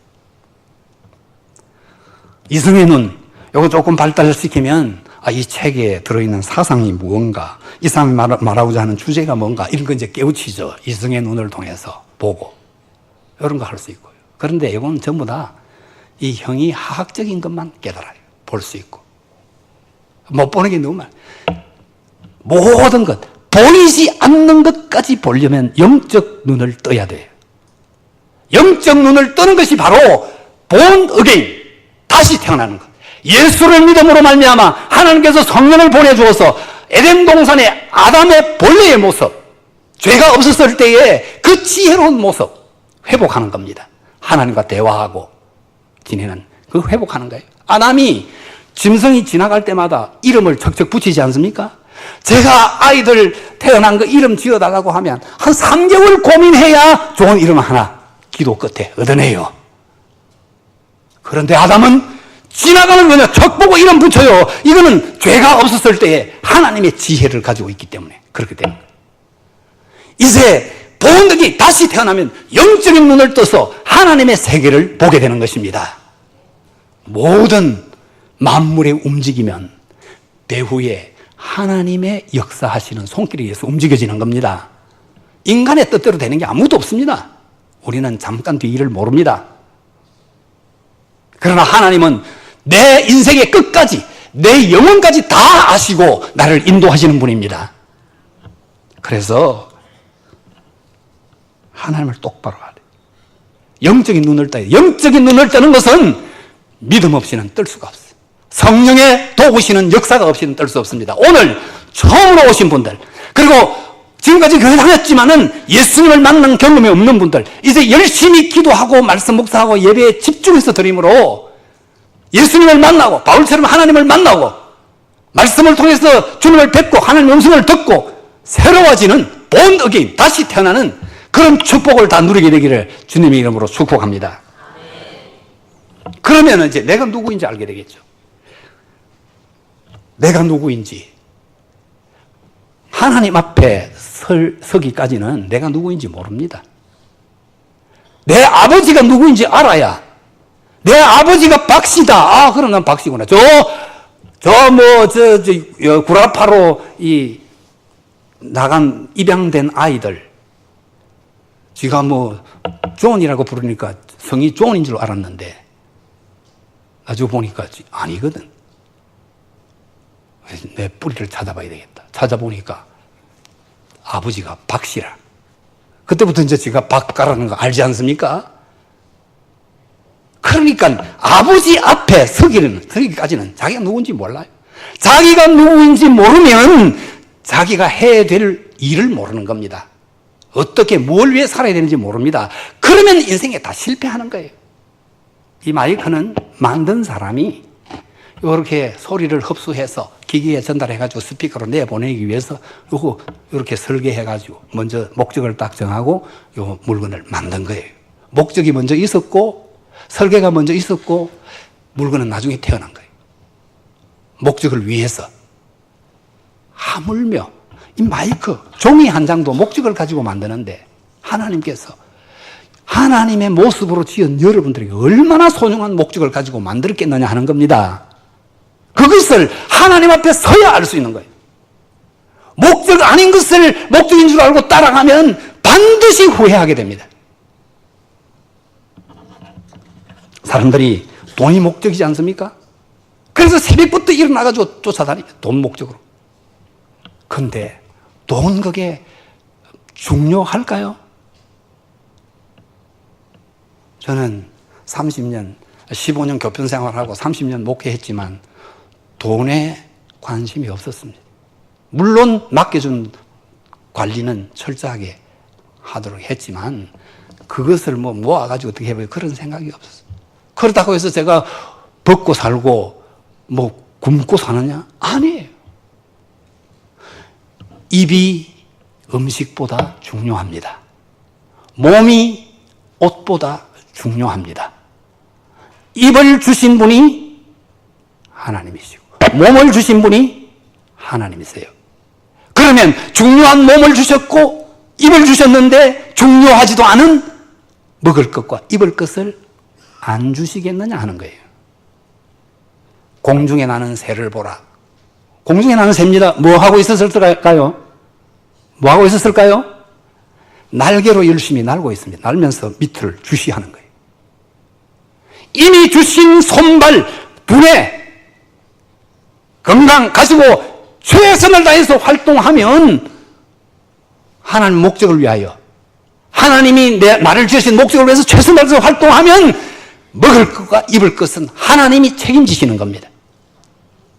이성의 눈, 이거 조금 발달시키면 이 책에 들어있는 사상이 무언가, 이 사람이 말하고자 하는 주제가 뭔가 이런 거 이제 깨우치죠. 이성의 눈을 통해서 보고 이런 거 할 수 있고요. 그런데 이건 전부 다 이 형이 하학적인 것만 깨달아요. 볼 수 있고 못 보는 게 너무 많아요. 모든 것, 보이지 않는 것까지 보려면 영적 눈을 떠야 돼요. 영적 눈을 뜨는 것이 바로 born again, 다시 태어나는 것. 예수를 믿음으로 말미암아 하나님께서 성령을 보내주어서 에덴 동산의 아담의 본래의 모습, 죄가 없었을 때의 그 지혜로운 모습 회복하는 겁니다. 하나님과 대화하고 지내는 그 회복하는 거예요. 아담이 짐승이 지나갈 때마다 이름을 척척 붙이지 않습니까? 제가 아이들 태어난 거 이름 지어달라고 하면 한 3개월 고민해야 좋은 이름 하나 기도 끝에 얻어내요. 그런데 아담은 지나가는 거냐 척 보고 이름 붙여요. 이거는 죄가 없었을 때에 하나님의 지혜를 가지고 있기 때문에 그렇기 때문에 이제 본덕이 다시 태어나면 영적인 눈을 떠서 하나님의 세계를 보게 되는 것입니다. 모든 만물의 움직이면 배후에 하나님의 역사하시는 손길에 의해서 움직여지는 겁니다. 인간의 뜻대로 되는 게 아무도 없습니다. 우리는 잠깐 뒤를 모릅니다. 그러나 하나님은 내 인생의 끝까지, 내 영혼까지 다 아시고 나를 인도하시는 분입니다. 그래서 하나님을 똑바로 알아요. 영적인 눈을 떠요. 영적인 눈을 뜨는 것은 믿음 없이는 뜰 수가 없어요. 성령의 도우시는 역사가 없이는 뜰 수 없습니다. 오늘 처음으로 오신 분들, 그리고 지금까지 교회 다녔지만은 예수님을 만난 경험이 없는 분들, 이제 열심히 기도하고 말씀 묵상하고 예배에 집중해서 드림으로 예수님을 만나고 바울처럼 하나님을 만나고 말씀을 통해서 주님을 뵙고 하나님의 음성을 듣고 새로워지는 born again, 다시 태어나는 그런 축복을 다 누리게 되기를 주님의 이름으로 축복합니다. 그러면 이제 내가 누구인지 알게 되겠죠. 내가 누구인지 하나님 앞에 서기까지는 내가 누구인지 모릅니다. 내 아버지가 누구인지 알아야, 내 아버지가 박씨다. 그럼 난 박씨구나. 구라파로 나간 입양된 아이들, 지가 존이라고 부르니까 성이 존인 줄 알았는데 나중에 보니까 아니거든. 내 뿌리를 찾아봐야 되겠다. 찾아보니까 아버지가 박씨라. 그때부터 이제 제가 박가라는 거 알지 않습니까? 그러니까 아버지 앞에 서기까지는 자기가 누군지 몰라요. 자기가 누구인지 모르면 자기가 해야 될 일을 모르는 겁니다. 어떻게 뭘 위해 살아야 되는지 모릅니다. 그러면 인생에 다 실패하는 거예요. 이 마이크는 만든 사람이 이렇게 소리를 흡수해서 기기에 전달해가지고 스피커로 내보내기 위해서 이렇게 설계해가지고 먼저 목적을 딱 정하고 이 물건을 만든 거예요. 목적이 먼저 있었고 설계가 먼저 있었고 물건은 나중에 태어난 거예요. 목적을 위해서. 하물며 이 마이크, 종이 한 장도 목적을 가지고 만드는데 하나님께서 하나님의 모습으로 지은 여러분들에게 얼마나 소중한 목적을 가지고 만들었겠느냐 하는 겁니다. 그것을 하나님 앞에 서야 알 수 있는 거예요. 목적 아닌 것을 목적인 줄 알고 따라가면 반드시 후회하게 됩니다. 사람들이 돈이 목적이지 않습니까? 그래서 새벽부터 일어나가지고 쫓아다니죠. 돈 목적으로. 그런데 돈 그게 중요할까요? 저는 15년 교편 생활하고 30년 목회했지만 돈에 관심이 없었습니다. 물론 맡겨준 관리는 철저하게 하도록 했지만 그것을 모아가지고 어떻게 해봐요? 그런 생각이 없었어요. 그렇다고 해서 제가 벗고 살고 굶고 사느냐? 아니에요. 입이 음식보다 중요합니다. 몸이 옷보다 중요합니다. 입을 주신 분이 하나님이시고 몸을 주신 분이 하나님이세요. 그러면 중요한 몸을 주셨고 입을 주셨는데 중요하지도 않은 먹을 것과 입을 것을 안 주시겠느냐 하는 거예요. 공중에 나는 새를 보라. 공중에 나는 새입니다. 뭐 하고 있었을까요? 뭐 하고 있었을까요? 날개로 열심히 날고 있습니다. 날면서 밑을 주시하는 거예요. 이미 주신 손발, 두뇌, 건강 가지고 최선을 다해서 활동하면 하나님 목적을 위하여, 하나님이 나를 지으신 목적을 위해서 최선을 다해서 활동하면 먹을 것과 입을 것은 하나님이 책임지시는 겁니다.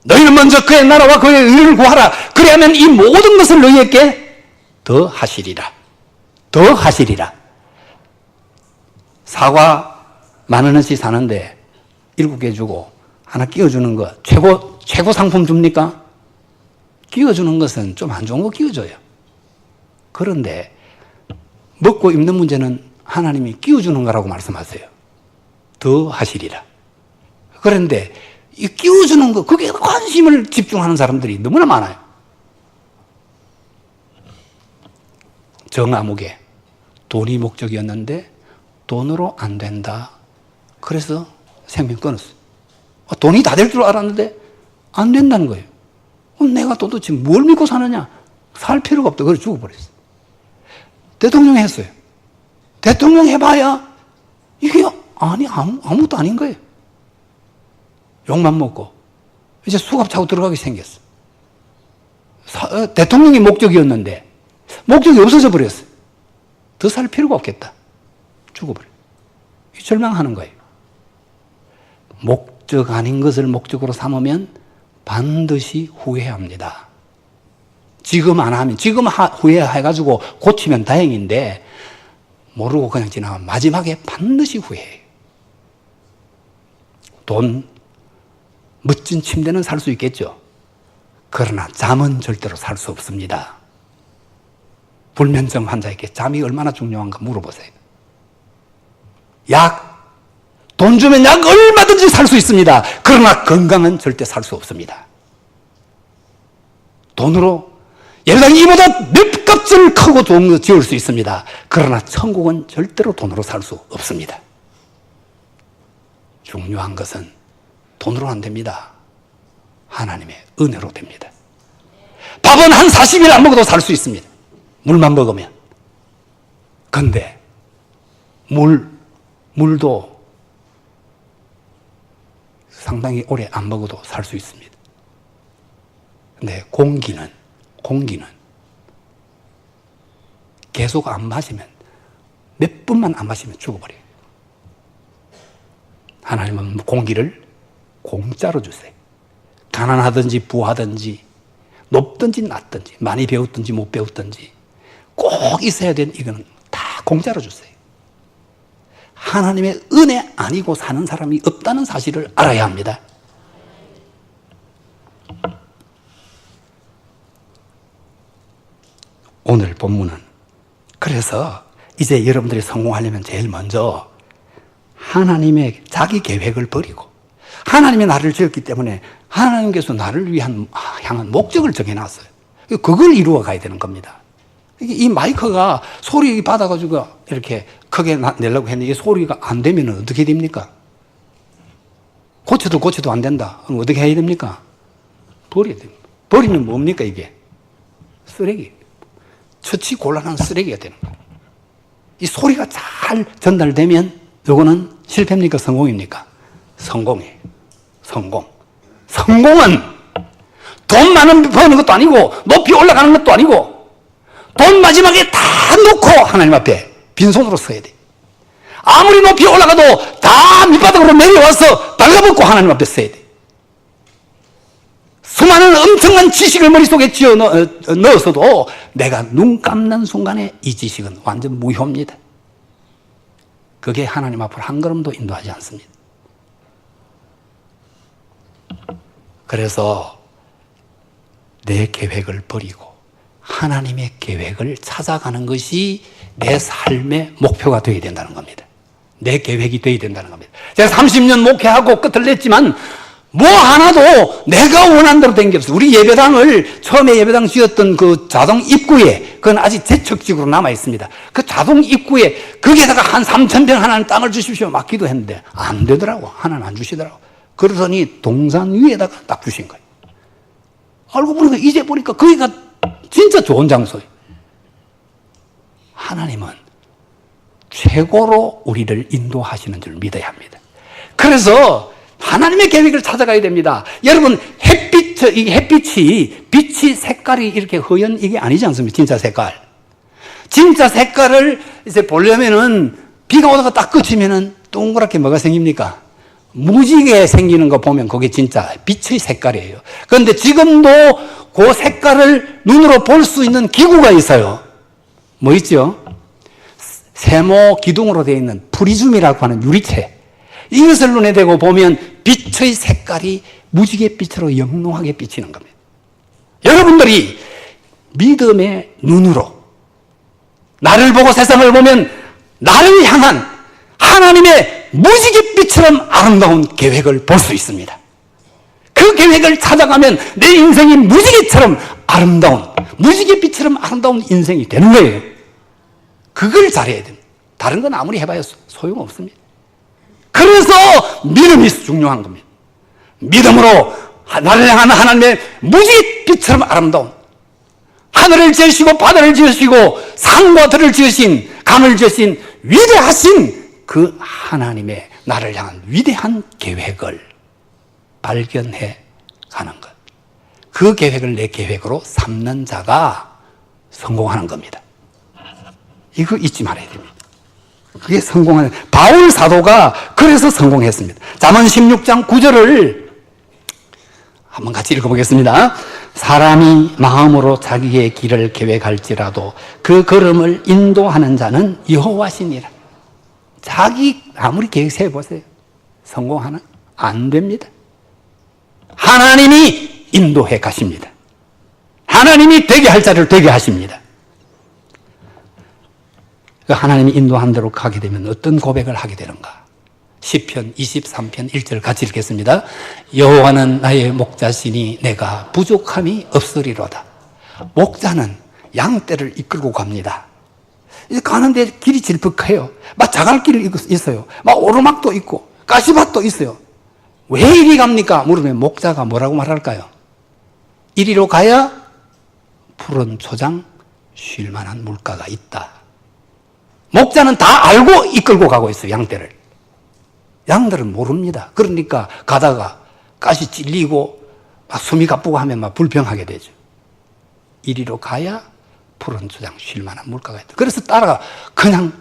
너희는 먼저 그의 나라와 그의 의를 구하라. 그래야만 이 모든 것을 너희에게 더 하시리라. 더 하시리라. 사과 10,000원씩 사는데 7개 주고 하나 끼워주는 거 최고 상품 줍니까? 끼워주는 것은 좀 안 좋은 거 끼워줘요. 그런데 먹고 입는 문제는 하나님이 끼워주는 거라고 말씀하세요. 더 하시리라. 그런데 이 끼워주는 거, 그게 관심을 집중하는 사람들이 너무나 많아요. 정아무개, 돈이 목적이었는데 돈으로 안 된다. 그래서 생명 끊었어요. 돈이 다 될 줄 알았는데 안 된다는 거예요. 그럼 내가 도대체 뭘 믿고 사느냐? 살 필요가 없다. 그래서 죽어버렸어요. 대통령 했어요. 대통령 해봐야 이게 아무것도 아닌 거예요. 욕만 먹고 이제 수갑 차고 들어가게 생겼어. 대통령이 목적이었는데 목적이 없어져 버렸어요. 더 살 필요가 없겠다. 죽어버려요. 절망하는 거예요. 목적 아닌 것을 목적으로 삼으면 반드시 후회합니다. 지금 안 하면, 지금 후회해가지고 고치면 다행인데 모르고 그냥 지나가면 마지막에 반드시 후회해요. 돈, 멋진 침대는 살 수 있겠죠. 그러나 잠은 절대로 살 수 없습니다. 불면증 환자에게 잠이 얼마나 중요한가 물어보세요. 약, 돈 주면 약 얼마든지 살 수 있습니다. 그러나 건강은 절대 살 수 없습니다. 돈으로 예배당 이보다 몇 값을 크고 좋은 거 지을 수 있습니다. 그러나 천국은 절대로 돈으로 살 수 없습니다. 중요한 것은 돈으로 안 됩니다. 하나님의 은혜로 됩니다. 밥은 한 40일 안 먹어도 살 수 있습니다. 물만 먹으면. 근데 물도 상당히 오래 안 먹어도 살 수 있습니다. 근데 공기는 계속 안 마시면, 몇 분만 안 마시면 죽어버려요. 하나님은 공기를 공짜로 주세요. 가난하든지 부하든지 높든지 낮든지 많이 배웠든지 못 배웠든지 꼭 있어야 되는 이거는 다 공짜로 주세요. 하나님의 은혜 아니고 사는 사람이 없다는 사실을 알아야 합니다. 오늘 본문은 그래서 이제 여러분들이 성공하려면 제일 먼저 하나님의 자기 계획을 버리고, 하나님의 나를 지었기 때문에 하나님께서 나를 향한 목적을 정해놨어요. 그걸 이루어 가야 되는 겁니다. 이 마이크가 소리 받아가지고 이렇게 크게 내려고 했는데 이 소리가 안 되면 어떻게 됩니까? 고쳐도 안 된다. 그럼 어떻게 해야 됩니까? 버려야 됩니다. 버리면 뭡니까 이게? 쓰레기. 처치 곤란한 쓰레기가 되는 거예요. 이 소리가 잘 전달되면 이거는 실패입니까? 성공입니까? 성공이에요. 성공은 돈 많은 버는 것도 아니고 높이 올라가는 것도 아니고 돈 마지막에 다 놓고 하나님 앞에 빈손으로 서야 돼. 아무리 높이 올라가도 다 밑바닥으로 내려와서 달라붙고 하나님 앞에 서야 돼. 수많은 엄청난 지식을 머릿속에 넣었어도 내가 눈 감는 순간에 이 지식은 완전 무효입니다. 그게 하나님 앞으로 한 걸음도 인도하지 않습니다. 그래서 내 계획을 버리고 하나님의 계획을 찾아가는 것이 내 삶의 목표가 되어야 된다는 겁니다. 내 계획이 되어야 된다는 겁니다. 제가 30년 목회하고 끝을 냈지만 뭐 하나도 내가 원한 대로 된 게 없어요. 우리 예배당을 처음에 예배당 지었던 그 자동 입구에, 그건 아직 재척식으로 남아 있습니다. 그 자동 입구에 거기에다가 한 3,000평 하나는 땅을 주십시오 막 기도했는데 안 되더라고. 하나는 안 주시더라고. 그러더니 동산 위에다가 딱 주신 거예요. 알고 보니까 이제 보니까 거기가 진짜 좋은 장소예요. 하나님은 최고로 우리를 인도하시는 줄 믿어야 합니다. 그래서 하나님의 계획을 찾아가야 됩니다. 여러분, 빛이 색깔이 이렇게 허연 이게 아니지 않습니까? 진짜 색깔. 진짜 색깔을 이제 보려면은 비가 오다가 딱 그치면은 동그랗게 뭐가 생깁니까? 무지개 생기는 거 보면 그게 진짜 빛의 색깔이에요. 그런데 지금도 그 색깔을 눈으로 볼 수 있는 기구가 있어요. 뭐 있죠? 세모 기둥으로 되어 있는 프리즘이라고 하는 유리체. 이것을 눈에 대고 보면 빛의 색깔이 무지갯빛으로 영롱하게 비치는 겁니다. 여러분들이 믿음의 눈으로 나를 보고 세상을 보면 나를 향한 하나님의 무지갯빛처럼 아름다운 계획을 볼 수 있습니다. 그 계획을 찾아가면 내 인생이 무지개처럼 아름다운, 무지갯빛처럼 아름다운 인생이 되는 거예요. 그걸 잘해야 됩니다. 다른 건 아무리 해봐야 소용없습니다. 그래서 믿음이 중요한 겁니다. 믿음으로 나를 향한 하나님의 무지갯빛처럼 아름다운, 하늘을 지으시고 바다를 지으시고 산과 들을 지으신, 강을 지으신 위대하신 그 하나님의 나를 향한 위대한 계획을 발견해 가는 것. 그 계획을 내 계획으로 삼는 자가 성공하는 겁니다. 이거 잊지 말아야 됩니다. 그게 성공하는, 바울 사도가 그래서 성공했습니다. 잠언 16장 9절을 한번 같이 읽어보겠습니다. 사람이 마음으로 자기의 길을 계획할지라도 그 걸음을 인도하는 자는 여호와시니라. 자기 아무리 계획 세워보세요. 성공하나? 안 됩니다. 하나님이 인도해 가십니다. 하나님이 되게 할 자를 되게 하십니다. 하나님이 인도한 대로 가게 되면 어떤 고백을 하게 되는가? 시편 23편 1절 같이 읽겠습니다. 여호와는 나의 목자시니 내가 부족함이 없으리로다. 목자는 양떼를 이끌고 갑니다. 가는데 길이 질퍽해요. 막 자갈길이 있어요. 막 오르막도 있고 가시밭도 있어요. 왜 이리 갑니까? 물으면 목자가 뭐라고 말할까요? 이리로 가야 푸른 초장 쉴 만한 물가가 있다. 목자는 다 알고 이끌고 가고 있어요, 양떼를. 양들은 모릅니다. 그러니까 가다가 가시 찔리고 막 숨이 가쁘고 하면 막 불평하게 되죠. 이리로 가야 푸른 초장 쉴 만한 물가가 있다. 그래서 따라가 그냥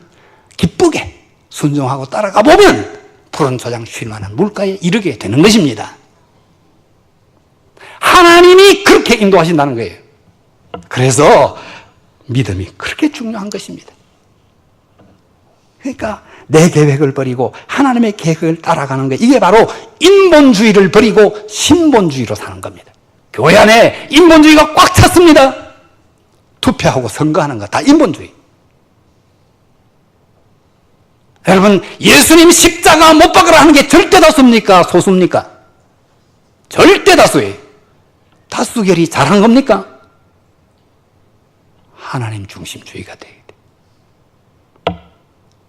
기쁘게 순종하고 따라가 보면 푸른 초장 쉴 만한 물가에 이르게 되는 것입니다. 하나님이 그렇게 인도하신다는 거예요. 그래서 믿음이 그렇게 중요한 것입니다. 그러니까 내 계획을 버리고 하나님의 계획을 따라가는 것, 이게 바로 인본주의를 버리고 신본주의로 사는 겁니다. 교회 안에 인본주의가 꽉 찼습니다. 투표하고 선거하는 거 다 인본주의. 여러분, 예수님 십자가 못 박으라 하는 게 절대 다수입니까? 소수입니까? 절대 다수예요. 다수결이 잘한 겁니까? 하나님 중심주의가 돼야 돼.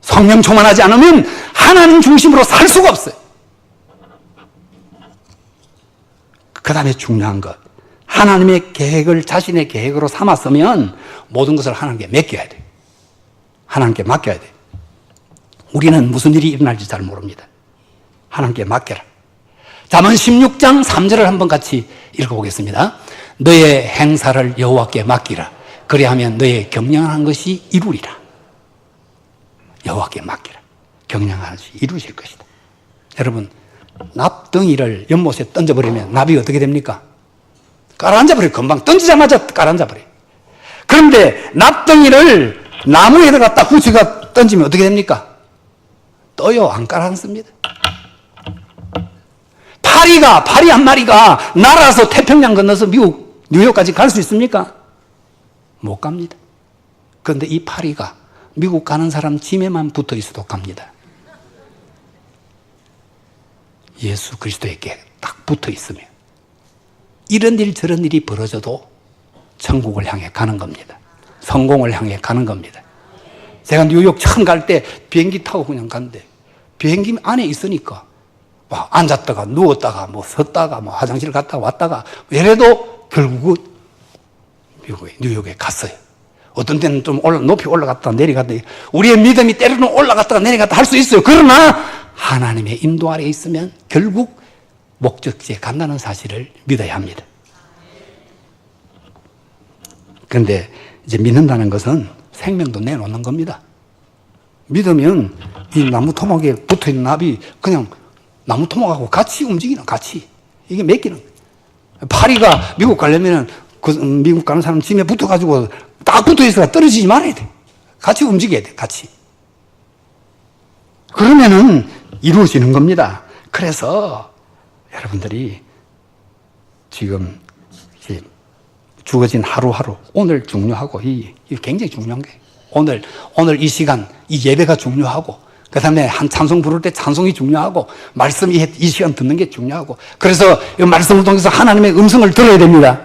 성령 충만하지 않으면 하나님 중심으로 살 수가 없어요. 그 다음에 중요한 것, 하나님의 계획을 자신의 계획으로 삼았으면 모든 것을 하나님께 맡겨야 돼요. 하나님께 맡겨야 돼요. 우리는 무슨 일이 일어날지 잘 모릅니다. 하나님께 맡겨라. 잠언 16장 3절을 한번 같이 읽어보겠습니다. 너의 행사를 여호와께 맡기라. 그리하면 너의 경영한 것이 이루리라. 여호와께 맡기라. 경영한 것이 이루실 것이다. 여러분, 납덩이를 연못에 던져버리면 납이 어떻게 됩니까? 가라앉아버려요. 금방 던지자마자 가라앉아버려요. 그런데 납덩이를 나무에다가 딱 붙여가 던지면 어떻게 됩니까? 떠요. 안 가라앉습니다. 파리 한 마리가 날아서 태평양 건너서 미국, 뉴욕까지 갈 수 있습니까? 못 갑니다. 그런데 이 파리가 미국 가는 사람 짐에만 붙어 있어도 갑니다. 예수 그리스도에게 딱 붙어 있으면 이런 일 저런 일이 벌어져도 천국을 향해 가는 겁니다. 성공을 향해 가는 겁니다. 제가 뉴욕 처음 갈 때 비행기 타고 그냥 갔는데 비행기 안에 있으니까 막 앉았다가 누웠다가 뭐 섰다가 뭐 화장실 갔다가 왔다가 이래도 결국은 뉴욕에 갔어요. 어떤 때는 좀 높이 올라갔다가 내려갔다. 우리의 믿음이 때로는 올라갔다가 내려갔다 할 수 있어요. 그러나 하나님의 인도 아래에 있으면 결국 목적지에 간다는 사실을 믿어야 합니다. 그런데 이제 믿는다는 것은 생명도 내놓는 겁니다. 믿으면 이 나무 토막에 붙어있는 납이 그냥 나무 토막하고 같이 움직이는, 같이. 이게 맡기는 거예요. 파리가 미국 가려면은 그 미국 가는 사람 짐에 붙어가지고 딱 붙어있어가 떨어지지 말아야 돼. 같이 움직여야 돼, 같이. 그러면은 이루어지는 겁니다. 그래서 여러분들이 지금 이제 주어진 하루하루, 오늘 중요하고, 이게 굉장히 중요한 거예요. 오늘 이 시간, 이 예배가 중요하고, 그 다음에 한 찬송 부를 때 찬송이 중요하고, 말씀 이 시간 듣는 게 중요하고, 그래서 이 말씀을 통해서 하나님의 음성을 들어야 됩니다.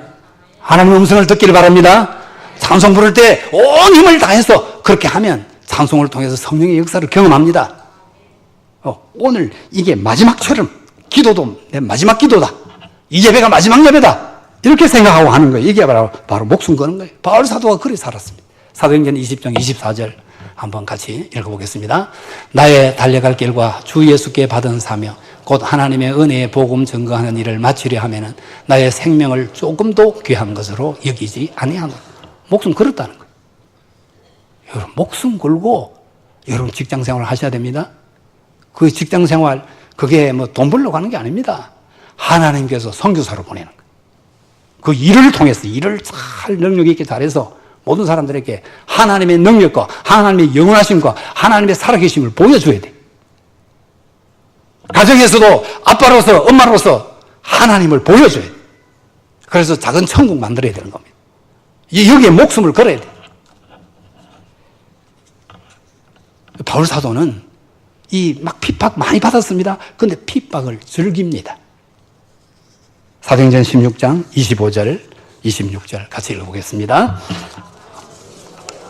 하나님의 음성을 듣기를 바랍니다. 찬송 부를 때 온 힘을 다해서 그렇게 하면 찬송을 통해서 성령의 역사를 경험합니다. 오늘 이게 마지막처럼 기도도 내 마지막 기도다. 이 예배가 마지막 예배다. 이렇게 생각하고 하는 거예요. 이게 바로 목숨 거는 거예요. 바울 사도가 그렇게 살았습니다. 사도행전 20장 24절 한번 같이 읽어보겠습니다. 나의 달려갈 길과 주 예수께 받은 사명 곧 하나님의 은혜의 복음 증거하는 일을 마치려 하면은 나의 생명을 조금도 귀한 것으로 여기지 아니하노라. 목숨 걸었다는 거예요. 여러분 목숨 걸고 여러분 직장생활을 하셔야 됩니다. 그 직장생활 그게 뭐 돈 벌러 가는 게 아닙니다. 하나님께서 선교사로 보내는 거예요. 그 일을 통해서 일을 잘 능력 있게 잘해서 모든 사람들에게 하나님의 능력과 하나님의 영원하심과 하나님의 살아계심을 보여줘야 돼. 가정에서도 아빠로서 엄마로서 하나님을 보여줘야 돼. 그래서 작은 천국 만들어야 되는 겁니다. 여기에 목숨을 걸어야 돼. 바울 사도는 이 막 핍박 많이 받았습니다. 그런데 핍박을 즐깁니다. 사도행전 16장 25절 26절 같이 읽어보겠습니다.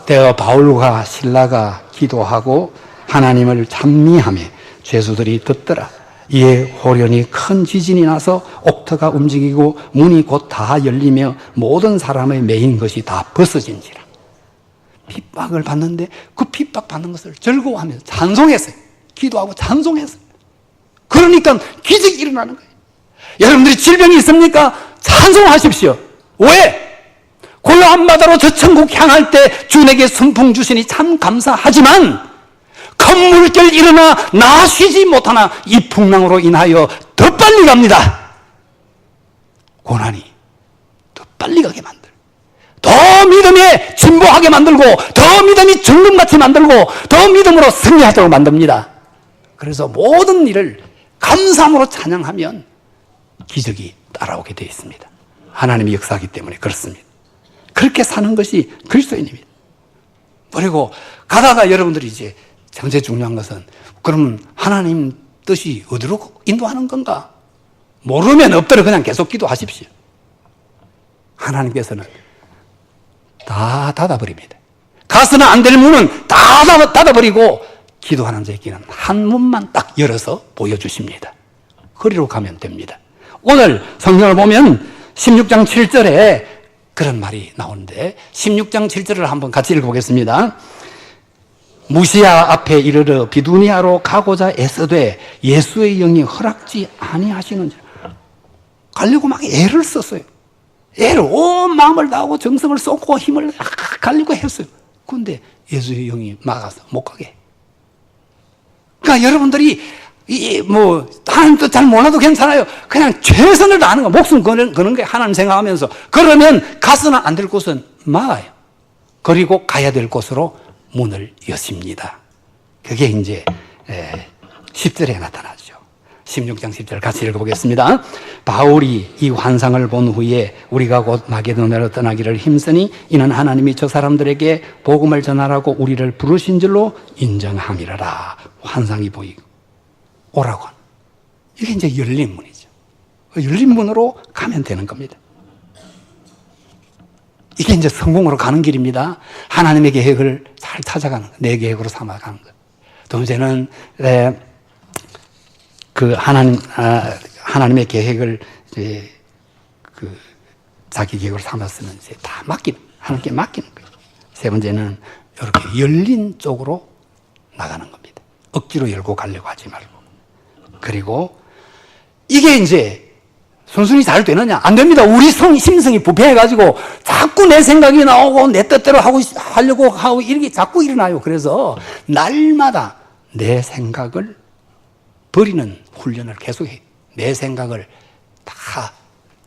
대어 바울과 실라가 기도하고 하나님을 찬미하며 죄수들이 듣더라. 이에 호련히 큰 지진이 나서 옥터가 움직이고 문이 곧 다 열리며 모든 사람의 매인 것이 다 벗어진지라. 핍박을 받는데 그 핍박 받는 것을 즐거워하면서 찬송했어요. 기도하고 찬송했어요. 그러니까 기적이 일어나는 거예요. 여러분들이 질병이 있습니까? 찬송하십시오. 왜? 골로암바다로 저 천국 향할 때 주에게 선풍 주시니 참 감사하지만 큰 물결 일어나 나 쉬지 못하나 이 풍랑으로 인하여 더 빨리 갑니다. 고난이 더 빨리 가게 만들고 더 믿음에 진보하게 만들고 더 믿음이 정금같이 만들고 더 믿음으로 승리하도록 만듭니다. 그래서 모든 일을 감사함으로 찬양하면 기적이 따라오게 되어 있습니다. 하나님이 역사하기 때문에 그렇습니다. 그렇게 사는 것이 그리스도인입니다. 그리고 가다가 여러분들이 이제 제일 중요한 것은 그러면 하나님 뜻이 어디로 인도하는 건가? 모르면 엎드려 그냥 계속 기도하십시오. 하나님께서는 다 닫아버립니다. 가서는 안 될 문은 다 닫아버리고 기도하는 자에게는 한 문만 딱 열어서 보여주십니다. 거리로 가면 됩니다. 오늘 성경을 보면 16장 7절에 그런 말이 나오는데 16장 7절을 한번 같이 읽어보겠습니다. 무시아 앞에 이르러 비두니아로 가고자 애써되 예수의 영이 허락지 아니하시는지 가려고 막 애를 썼어요. 애를 온 마음을 다하고 정성을 쏟고 힘을 가려고 했어요. 그런데 예수의 영이 막아서 못 가게. 그러니까 여러분들이 하나님 뜻 잘 몰라도 괜찮아요. 그냥 최선을 다하는 거, 목숨 거는 게 하나님 생각하면서 그러면 가서는 안 될 곳은 막아요. 그리고 가야 될 곳으로 문을 여십니다. 그게 이제 10절에 나타나죠. 16장 10절 같이 읽어보겠습니다. 바울이 이 환상을 본 후에 우리가 곧 마게도냐로 떠나기를 힘쓰니 이는 하나님이 저 사람들에게 복음을 전하라고 우리를 부르신 줄로 인정함이라라. 환상이 보이고 오라고 하는. 이게 이제 열린 문이죠. 열린 문으로 가면 되는 겁니다. 이게 이제 성공으로 가는 길입니다. 하나님의 계획을 잘 찾아가는 거, 내 계획으로 삼아가는 거. 두 번째는 그 하나님의 계획을 이제 그 자기 계획으로 삼았으면 이제 다 하나님께 맡기는 거예요. 세 번째는 이렇게 열린 쪽으로 나가는 겁니다. 억지로 열고 가려고 하지 말고. 그리고 이게 이제 순순히 잘 되느냐? 안 됩니다. 우리 심성이 부패해가지고 자꾸 내 생각이 나오고 내 뜻대로 하려고 하고 이렇게 자꾸 일어나요. 그래서 날마다 내 생각을 버리는 훈련을 계속해요. 내 생각을 다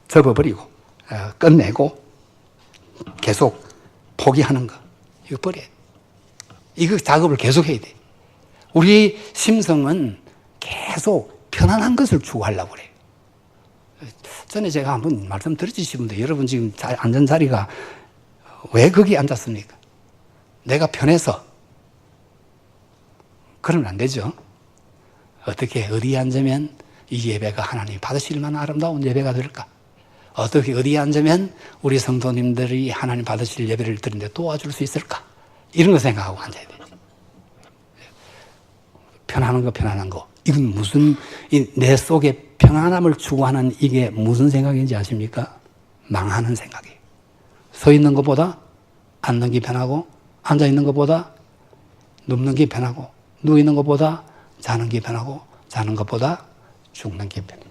접어버리고 끝내고 계속 포기하는 거. 이거 버려야 돼. 이거 작업을 계속 해야 돼. 우리 심성은 계속 편안한 것을 추구하려고 그래요. 전에 제가 한번 말씀드렸지만도 여러분 지금 앉은 자리가 왜 거기 앉았습니까? 내가 편해서. 그러면 안 되죠. 어떻게 어디에 앉으면 이 예배가 하나님이 받으실 만한 아름다운 예배가 될까? 어떻게 어디에 앉으면 우리 성도님들이 하나님 받으실 예배를 드리는데 도와줄 수 있을까? 이런 거 생각하고 앉아야 돼요. 편안한 거. 이건 무슨, 내 속에 평안함을 추구하는 이게 무슨 생각인지 아십니까? 망하는 생각이에요. 서 있는 것보다 앉는 게 편하고, 앉아 있는 것보다 눕는 게 편하고, 누워 있는 것보다 자는 게 편하고, 자는 것보다 죽는 게 편해요.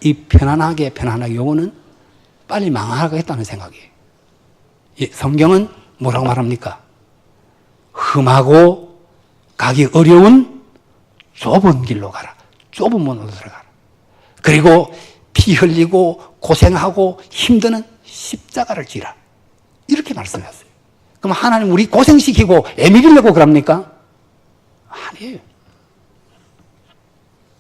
이 편안하게 요거는 빨리 망하겠다는 생각이에요. 성경은 뭐라고 말합니까? 험하고 가기 어려운 좁은 길로 가라. 좁은 문으로 들어가라. 그리고 피 흘리고 고생하고 힘드는 십자가를 지라. 이렇게 말씀하셨어요. 그럼 하나님 우리 고생시키고 애미기려고 그럽니까? 아니에요.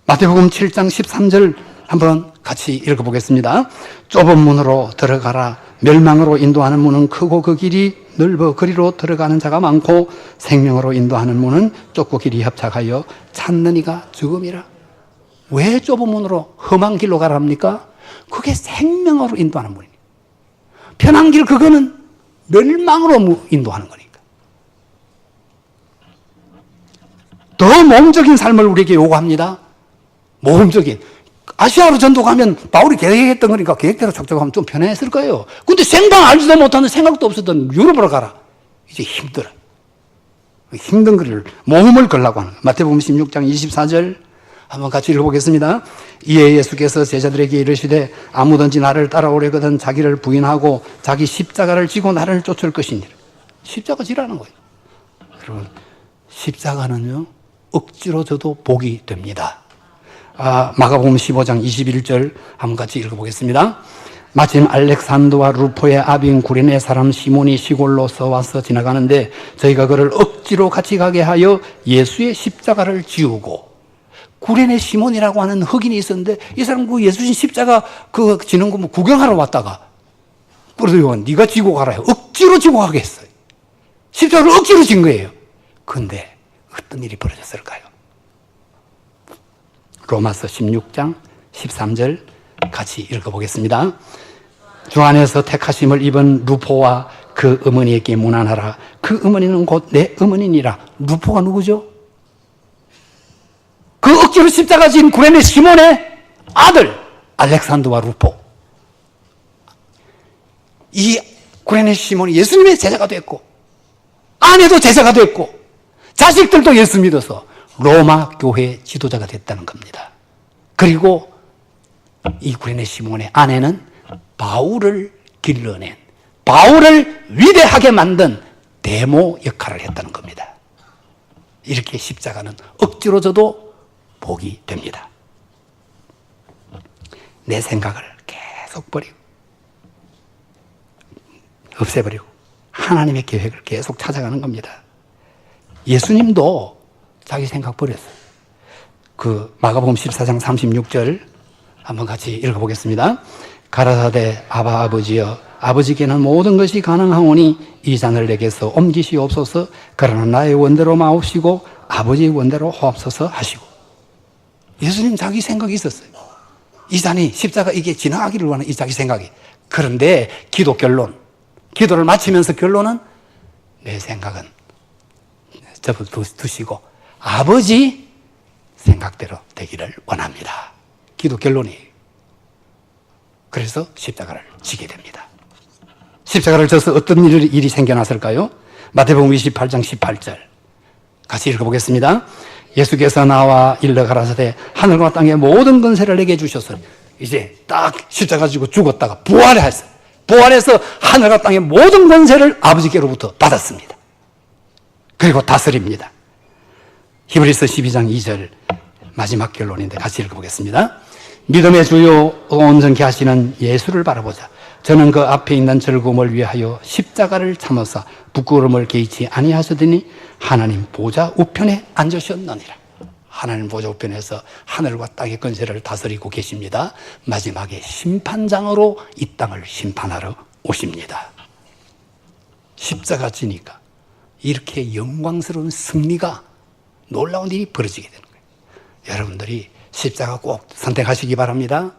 마태복음 7장 13절 한번 같이 읽어보겠습니다. 좁은 문으로 들어가라. 멸망으로 인도하는 문은 크고 그 길이 넓어 그리로 들어가는 자가 많고 생명으로 인도하는 문은 좁고 길이 협착하여 찾는 이가 죽음이라. 왜 좁은 문으로 험한 길로 가랍니까? 그게 생명으로 인도하는 문이에요. 편한 길 그거는 멸망으로 인도하는 거니까. 더 모험적인 삶을 우리에게 요구합니다. 모험적인. 아시아로 전도 가면 바울이 계획했던 거니까 계획대로 작정하면 좀 편했을 거예요. 근데 생방 알지도 못하는 생각도 없었던 유럽으로 가라. 이제 힘들어. 힘든 거를 모험을 걸라고 하는 거예요. 마태복음 16장 24절 한번 같이 읽어보겠습니다. 이에 예수께서 제자들에게 이르시되 아무든지 나를 따라오려거든 자기를 부인하고 자기 십자가를 지고 나를 쫓을 것이니라. 십자가 지라는 거예요. 여러분 십자가는요 억지로 져도 복이 됩니다. 마가복음 15장 21절 한번 같이 읽어보겠습니다. 마침 알렉산더와 루포의 아비인 구레네 사람 시몬이 시골로서 와서 지나가는데 저희가 그를 억지로 같이 가게 하여 예수의 십자가를 지우고. 구레네 시몬이라고 하는 흑인이 있었는데 이 사람 그 예수님 십자가 그 지는 거 뭐 구경하러 왔다가 그래서 네가 지고 가라 해요. 억지로 지고 가게 했어요. 십자가를 억지로 진 거예요. 그런데 어떤 일이 벌어졌을까요? 로마서 16장 13절 같이 읽어보겠습니다. 주 안에서 택하심을 입은 루포와 그 어머니에게 문안하라. 그 어머니는 곧 내 어머니니라. 루포가 누구죠? 그 억지로 십자가 진 구레네 시몬의 아들 알렉산더와 루포. 이 구레네 시몬이 예수님의 제자가 됐고 아내도 제자가 됐고 자식들도 예수 믿어서 로마 교회 지도자가 됐다는 겁니다. 그리고 이 구레네 시몬의 아내는 바울을 길러낸, 바울을 위대하게 만든 데모 역할을 했다는 겁니다. 이렇게 십자가는 억지로 져도 복이 됩니다. 내 생각을 계속 버리고 없애버리고 하나님의 계획을 계속 찾아가는 겁니다. 예수님도 자기 생각 버렸어요. 그 마가복음 14장 36절 한번 같이 읽어보겠습니다. 가라사대 아바 아버지여 아버지께는 모든 것이 가능하오니 이 잔을 내게서 옮기시옵소서. 그러나 나의 원대로 마옵시고 아버지의 원대로 하옵소서 하시고. 예수님 자기 생각이 있었어요. 이 잔이 십자가 이게 지나가기를 원하는 이 자기 생각이. 그런데 기도 결론, 기도를 마치면서 결론은 내 생각은 접어두시고 아버지 생각대로 되기를 원합니다. 기도 결론이에요. 그래서 십자가를 지게 됩니다. 십자가를 져서 어떤 일이 생겨났을까요? 마태복음 28장 18절 같이 읽어보겠습니다. 예수께서 나와 일러 가라사대 하늘과 땅의 모든 권세를 내게 주셨으니 이제 딱 십자가 지고 죽었다가 부활했어요. 부활해서 하늘과 땅의 모든 권세를 아버지께로부터 받았습니다. 그리고 다스립니다. 히브리서 12장 2절 마지막 결론인데 같이 읽어보겠습니다. 믿음의 주요 온전케 하시는 예수를 바라보자. 저는 그 앞에 있는 즐거움을 위하여 십자가를 참으사 부끄러움을 개의치 아니하시더니 하나님 보좌 우편에 앉으셨느니라. 하나님 보좌 우편에서 하늘과 땅의 권세를 다스리고 계십니다. 마지막에 심판장으로 이 땅을 심판하러 오십니다. 십자가 지니까 이렇게 영광스러운 승리가 놀라운 일이 벌어지게 되는 거예요. 여러분들이 십자가 꼭 선택하시기 바랍니다.